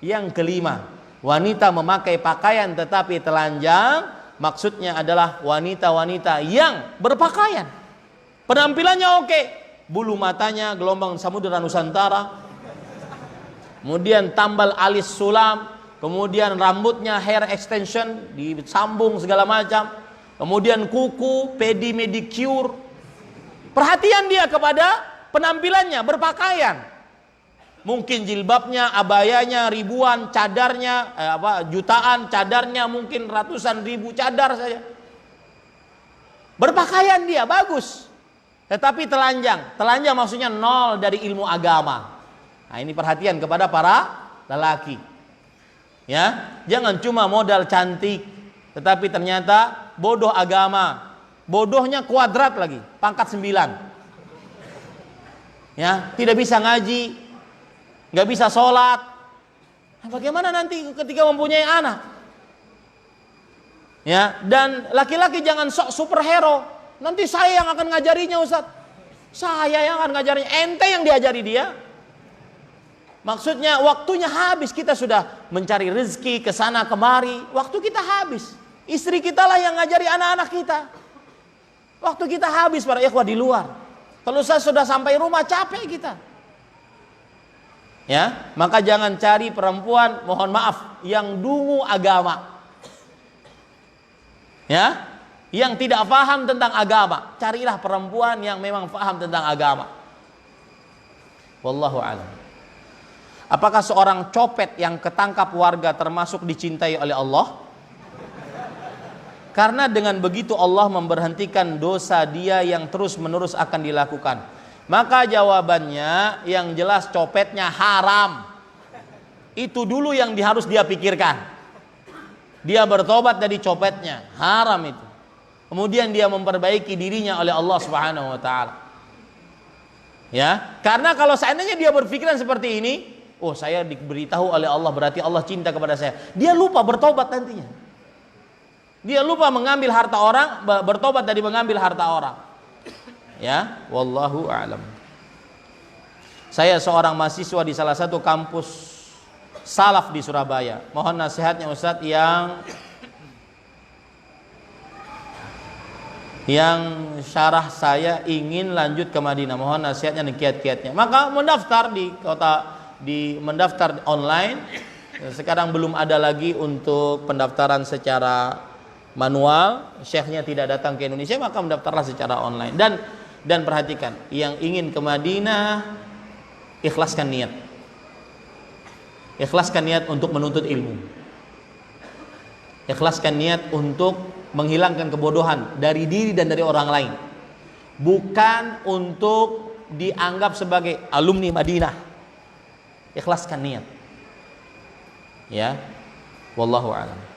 Yang kelima, wanita memakai pakaian tetapi telanjang, maksudnya adalah wanita-wanita yang berpakaian, penampilannya oke, bulu matanya gelombang samudera Nusantara, kemudian tambal alis sulam, kemudian rambutnya hair extension, disambung segala macam, kemudian kuku, pedi medicure. Perhatian dia kepada penampilannya, berpakaian. Mungkin jilbabnya, abayanya ribuan, cadarnya jutaan, cadarnya mungkin ratusan ribu cadar saja. Berpakaian dia bagus, tetapi telanjang. Telanjang maksudnya nol dari ilmu agama. Nah, ini perhatian kepada para lelaki. Ya, jangan cuma modal cantik, tetapi ternyata bodoh agama. Bodohnya kuadrat lagi, pangkat 9. Ya, tidak bisa ngaji, nggak bisa sholat. Nah, bagaimana nanti ketika mempunyai anak? Ya, dan laki-laki jangan sok superhero. Nanti saya yang akan ngajarinya, Ustaz. Saya yang akan ngajarinya. Ente yang diajari dia. Maksudnya waktunya habis, kita sudah mencari rezeki ke sana kemari, waktu kita habis. Istri kita lah yang ngajari anak-anak kita. Waktu kita habis para ikhwah di luar. Kalau saya sudah sampai rumah capek kita. Ya, maka jangan cari perempuan, mohon maaf, yang dungu agama. Ya, yang tidak paham tentang agama. Carilah perempuan yang memang paham tentang agama. Wallahu a'lam. Apakah seorang copet yang ketangkap warga termasuk dicintai oleh Allah? Karena dengan begitu Allah memberhentikan dosa dia yang terus-menerus akan dilakukan. Maka jawabannya yang jelas copetnya haram. Itu dulu yang harus dia pikirkan. Dia bertobat dari copetnya, haram itu. Kemudian dia memperbaiki dirinya oleh Allah Subhanahu wa taala. Ya, karena kalau seandainya dia berpikiran seperti ini, oh saya diberitahu oleh Allah berarti Allah cinta kepada saya. Dia lupa bertobat nantinya. Dia lupa mengambil harta orang, bertobat dari mengambil harta orang. Ya, wallahu a'lam. Saya seorang mahasiswa di salah satu kampus salaf di Surabaya. Mohon nasihatnya Ustadz yang syarah saya ingin lanjut ke Madinah. Mohon nasihatnya dan kiat-kiatnya. Maka mendaftar mendaftar online. Sekarang belum ada lagi untuk pendaftaran secara manual, syekhnya tidak datang ke Indonesia, maka mendaftarlah secara online. Dan perhatikan, yang ingin ke Madinah, ikhlaskan niat. Ikhlaskan niat untuk menuntut ilmu. Ikhlaskan niat untuk menghilangkan kebodohan dari diri dan dari orang lain. Bukan untuk dianggap sebagai alumni Madinah. Ikhlaskan niat. Ya. Wallahu a'lam.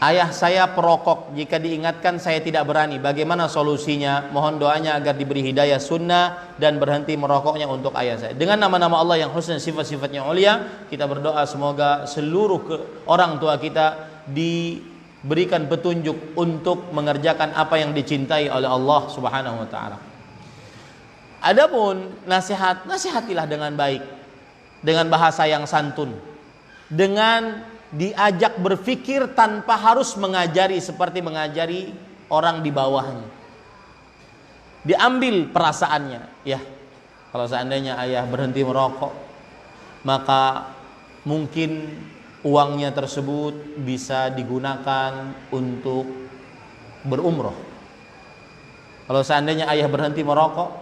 Ayah saya perokok, jika diingatkan saya tidak berani. Bagaimana solusinya? Mohon doanya agar diberi hidayah sunnah dan berhenti merokoknya untuk ayah saya. Dengan nama-nama Allah yang husna, sifat-sifatnya mulia, kita berdoa semoga seluruh orang tua kita diberikan petunjuk untuk mengerjakan apa yang dicintai oleh Allah Subhanahu wa taala. Adapun nasihat, nasihatilah dengan baik, dengan bahasa yang santun, dengan diajak berpikir tanpa harus mengajari seperti mengajari orang di bawahnya. Diambil perasaannya, ya. Kalau seandainya ayah berhenti merokok, maka mungkin uangnya tersebut bisa digunakan untuk berumroh. Kalau seandainya ayah berhenti merokok,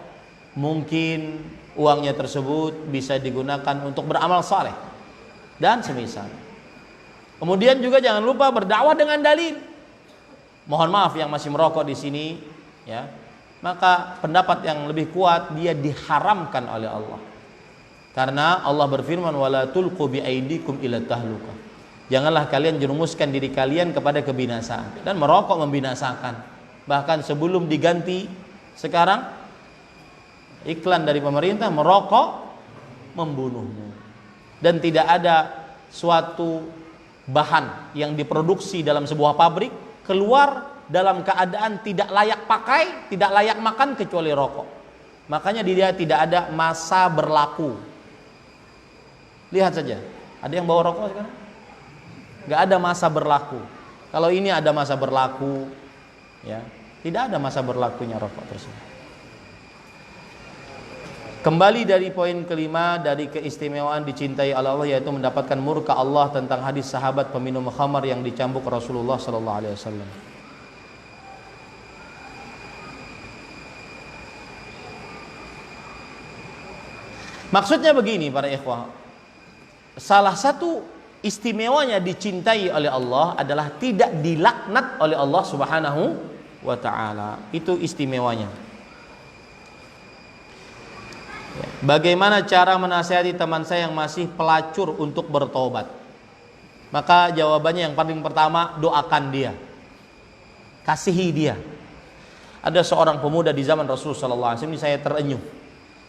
mungkin uangnya tersebut bisa digunakan untuk beramal saleh dan semisal. Kemudian juga jangan lupa berdakwah dengan dalil. Mohon maaf yang masih merokok di sini, ya. Maka pendapat yang lebih kuat, dia diharamkan oleh Allah. Karena Allah berfirman, wala tulqu biaidikum ila tahluka. Janganlah kalian jerumuskan diri kalian kepada kebinasaan. Dan merokok membinasakan. Bahkan sebelum diganti sekarang iklan dari pemerintah, merokok membunuhmu. Dan tidak ada suatu bahan yang diproduksi dalam sebuah pabrik keluar dalam keadaan tidak layak pakai, tidak layak makan kecuali rokok. Makanya dia tidak ada masa berlaku. Lihat saja, ada yang bawa rokok sekarang? Gak ada masa berlaku. Kalau ini ada masa berlaku, ya, tidak ada masa berlakunya rokok tersebut. Kembali dari poin kelima dari keistimewaan dicintai oleh Allah, yaitu mendapatkan murka Allah, tentang hadis sahabat peminum khamar yang dicambuk Rasulullah sallallahu alaihi wasallam. Maksudnya begini para ikhwah, salah satu istimewanya dicintai oleh Allah adalah tidak dilaknat oleh Allah Subhanahu wa taala. Itu istimewanya. Bagaimana cara menasihati teman saya yang masih pelacur untuk bertobat? Maka jawabannya yang paling pertama, doakan dia, kasihi dia. Ada seorang pemuda di zaman Rasulullah SAW, ini saya terenyuh.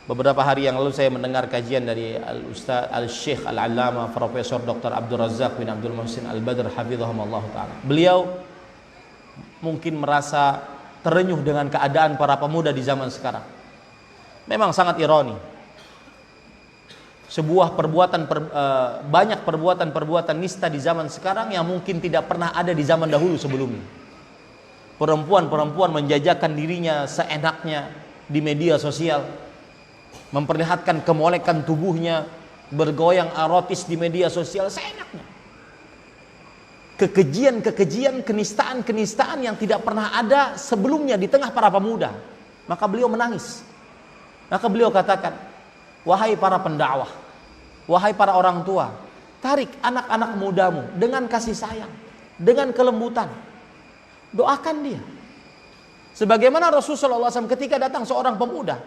Beberapa hari yang lalu saya mendengar kajian dari Al-Ustaz Al-Syekh Al-Allamah Profesor Dr. Abdul Razak bin Abdul Muhsin Al-Badr hafizahumullah ta'ala. Beliau mungkin merasa terenyuh dengan keadaan para pemuda di zaman sekarang. Memang sangat ironi. sebuah banyak perbuatan nista di zaman sekarang yang mungkin tidak pernah ada di zaman dahulu sebelumnya. Perempuan menjajakan dirinya seenaknya di media sosial, memperlihatkan kemolekan tubuhnya, bergoyang erotis di media sosial seenaknya. Kekejian, kenistaan yang tidak pernah ada sebelumnya di tengah para pemuda. Maka beliau menangis. Maka beliau katakan, wahai para pendakwah, wahai para orang tua, tarik anak-anak mudamu dengan kasih sayang, dengan kelembutan. Doakan dia. Sebagaimana Rasulullah SAW ketika datang seorang pemuda,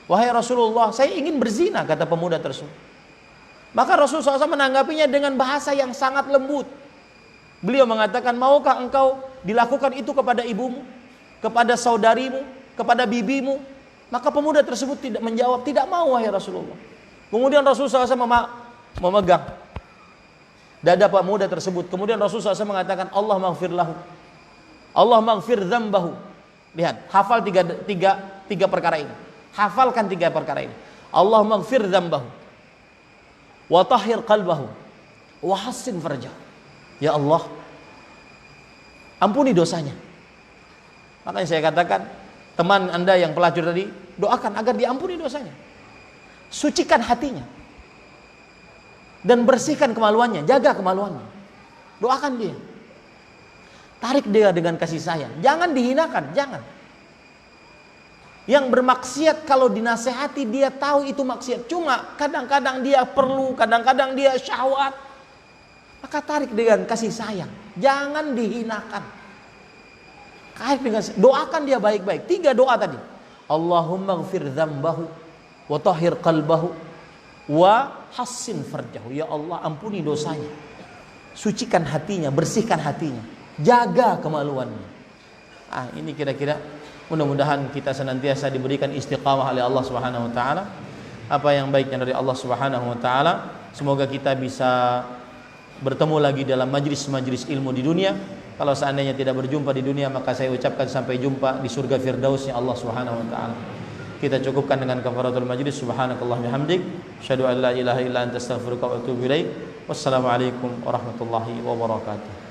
wahai Rasulullah, saya ingin berzina, kata pemuda tersebut. Maka Rasulullah SAW menanggapinya dengan bahasa yang sangat lembut. Beliau mengatakan, maukah engkau dilakukan itu kepada ibumu, kepada saudarimu, kepada bibimu? Maka pemuda tersebut tidak menjawab, tidak mau wahai Rasulullah. Kemudian Rasulullah SAW memegang dada pemuda tersebut. Kemudian Rasulullah SAW mengatakan, Allah maghfir lahu, Allah maghfir dzambahu. Lihat, hafal tiga perkara ini. Hafalkan 3 perkara ini. Allah maghfir dzambahu, wa tahhir qalbahu, wa hassin farjahu. Ya Allah, ampuni dosanya. Makanya saya katakan, teman Anda yang pelacur tadi, doakan agar diampuni dosanya. Sucikan hatinya. Dan bersihkan kemaluannya, jaga kemaluannya. Doakan dia. Tarik dia dengan kasih sayang. Jangan dihinakan, jangan. Yang bermaksiat kalau dinasehati dia tahu itu maksiat. Cuma kadang-kadang dia perlu, kadang-kadang dia syahwat. Maka tarik dengan kasih sayang. Jangan dihinakan. Doakan dia baik-baik. 3 doa tadi. Allahumma ghfir dzambahu wa tahhir qalbahu wa hassin farjahu. Ya Allah, ampuni dosanya. Sucikan hatinya, bersihkan hatinya. Jaga kemaluannya. Ini kira-kira mudah-mudahan kita senantiasa diberikan istiqamah oleh Allah Subhanahu wa taala. Apa yang baiknya dari Allah Subhanahu wa taala, semoga kita bisa bertemu lagi dalam majlis-majlis ilmu di dunia. Kalau seandainya tidak berjumpa di dunia, maka saya ucapkan sampai jumpa di surga firdausnya Allah Subhanahu wa taala. Kita cukupkan dengan kafaratul majlis. Subhanakallahumma hamdik, asyhadu an la ilaha illa anta astaghfiruka wa atubu ilaik. Wassalamualaikum warahmatullahi wabarakatuh.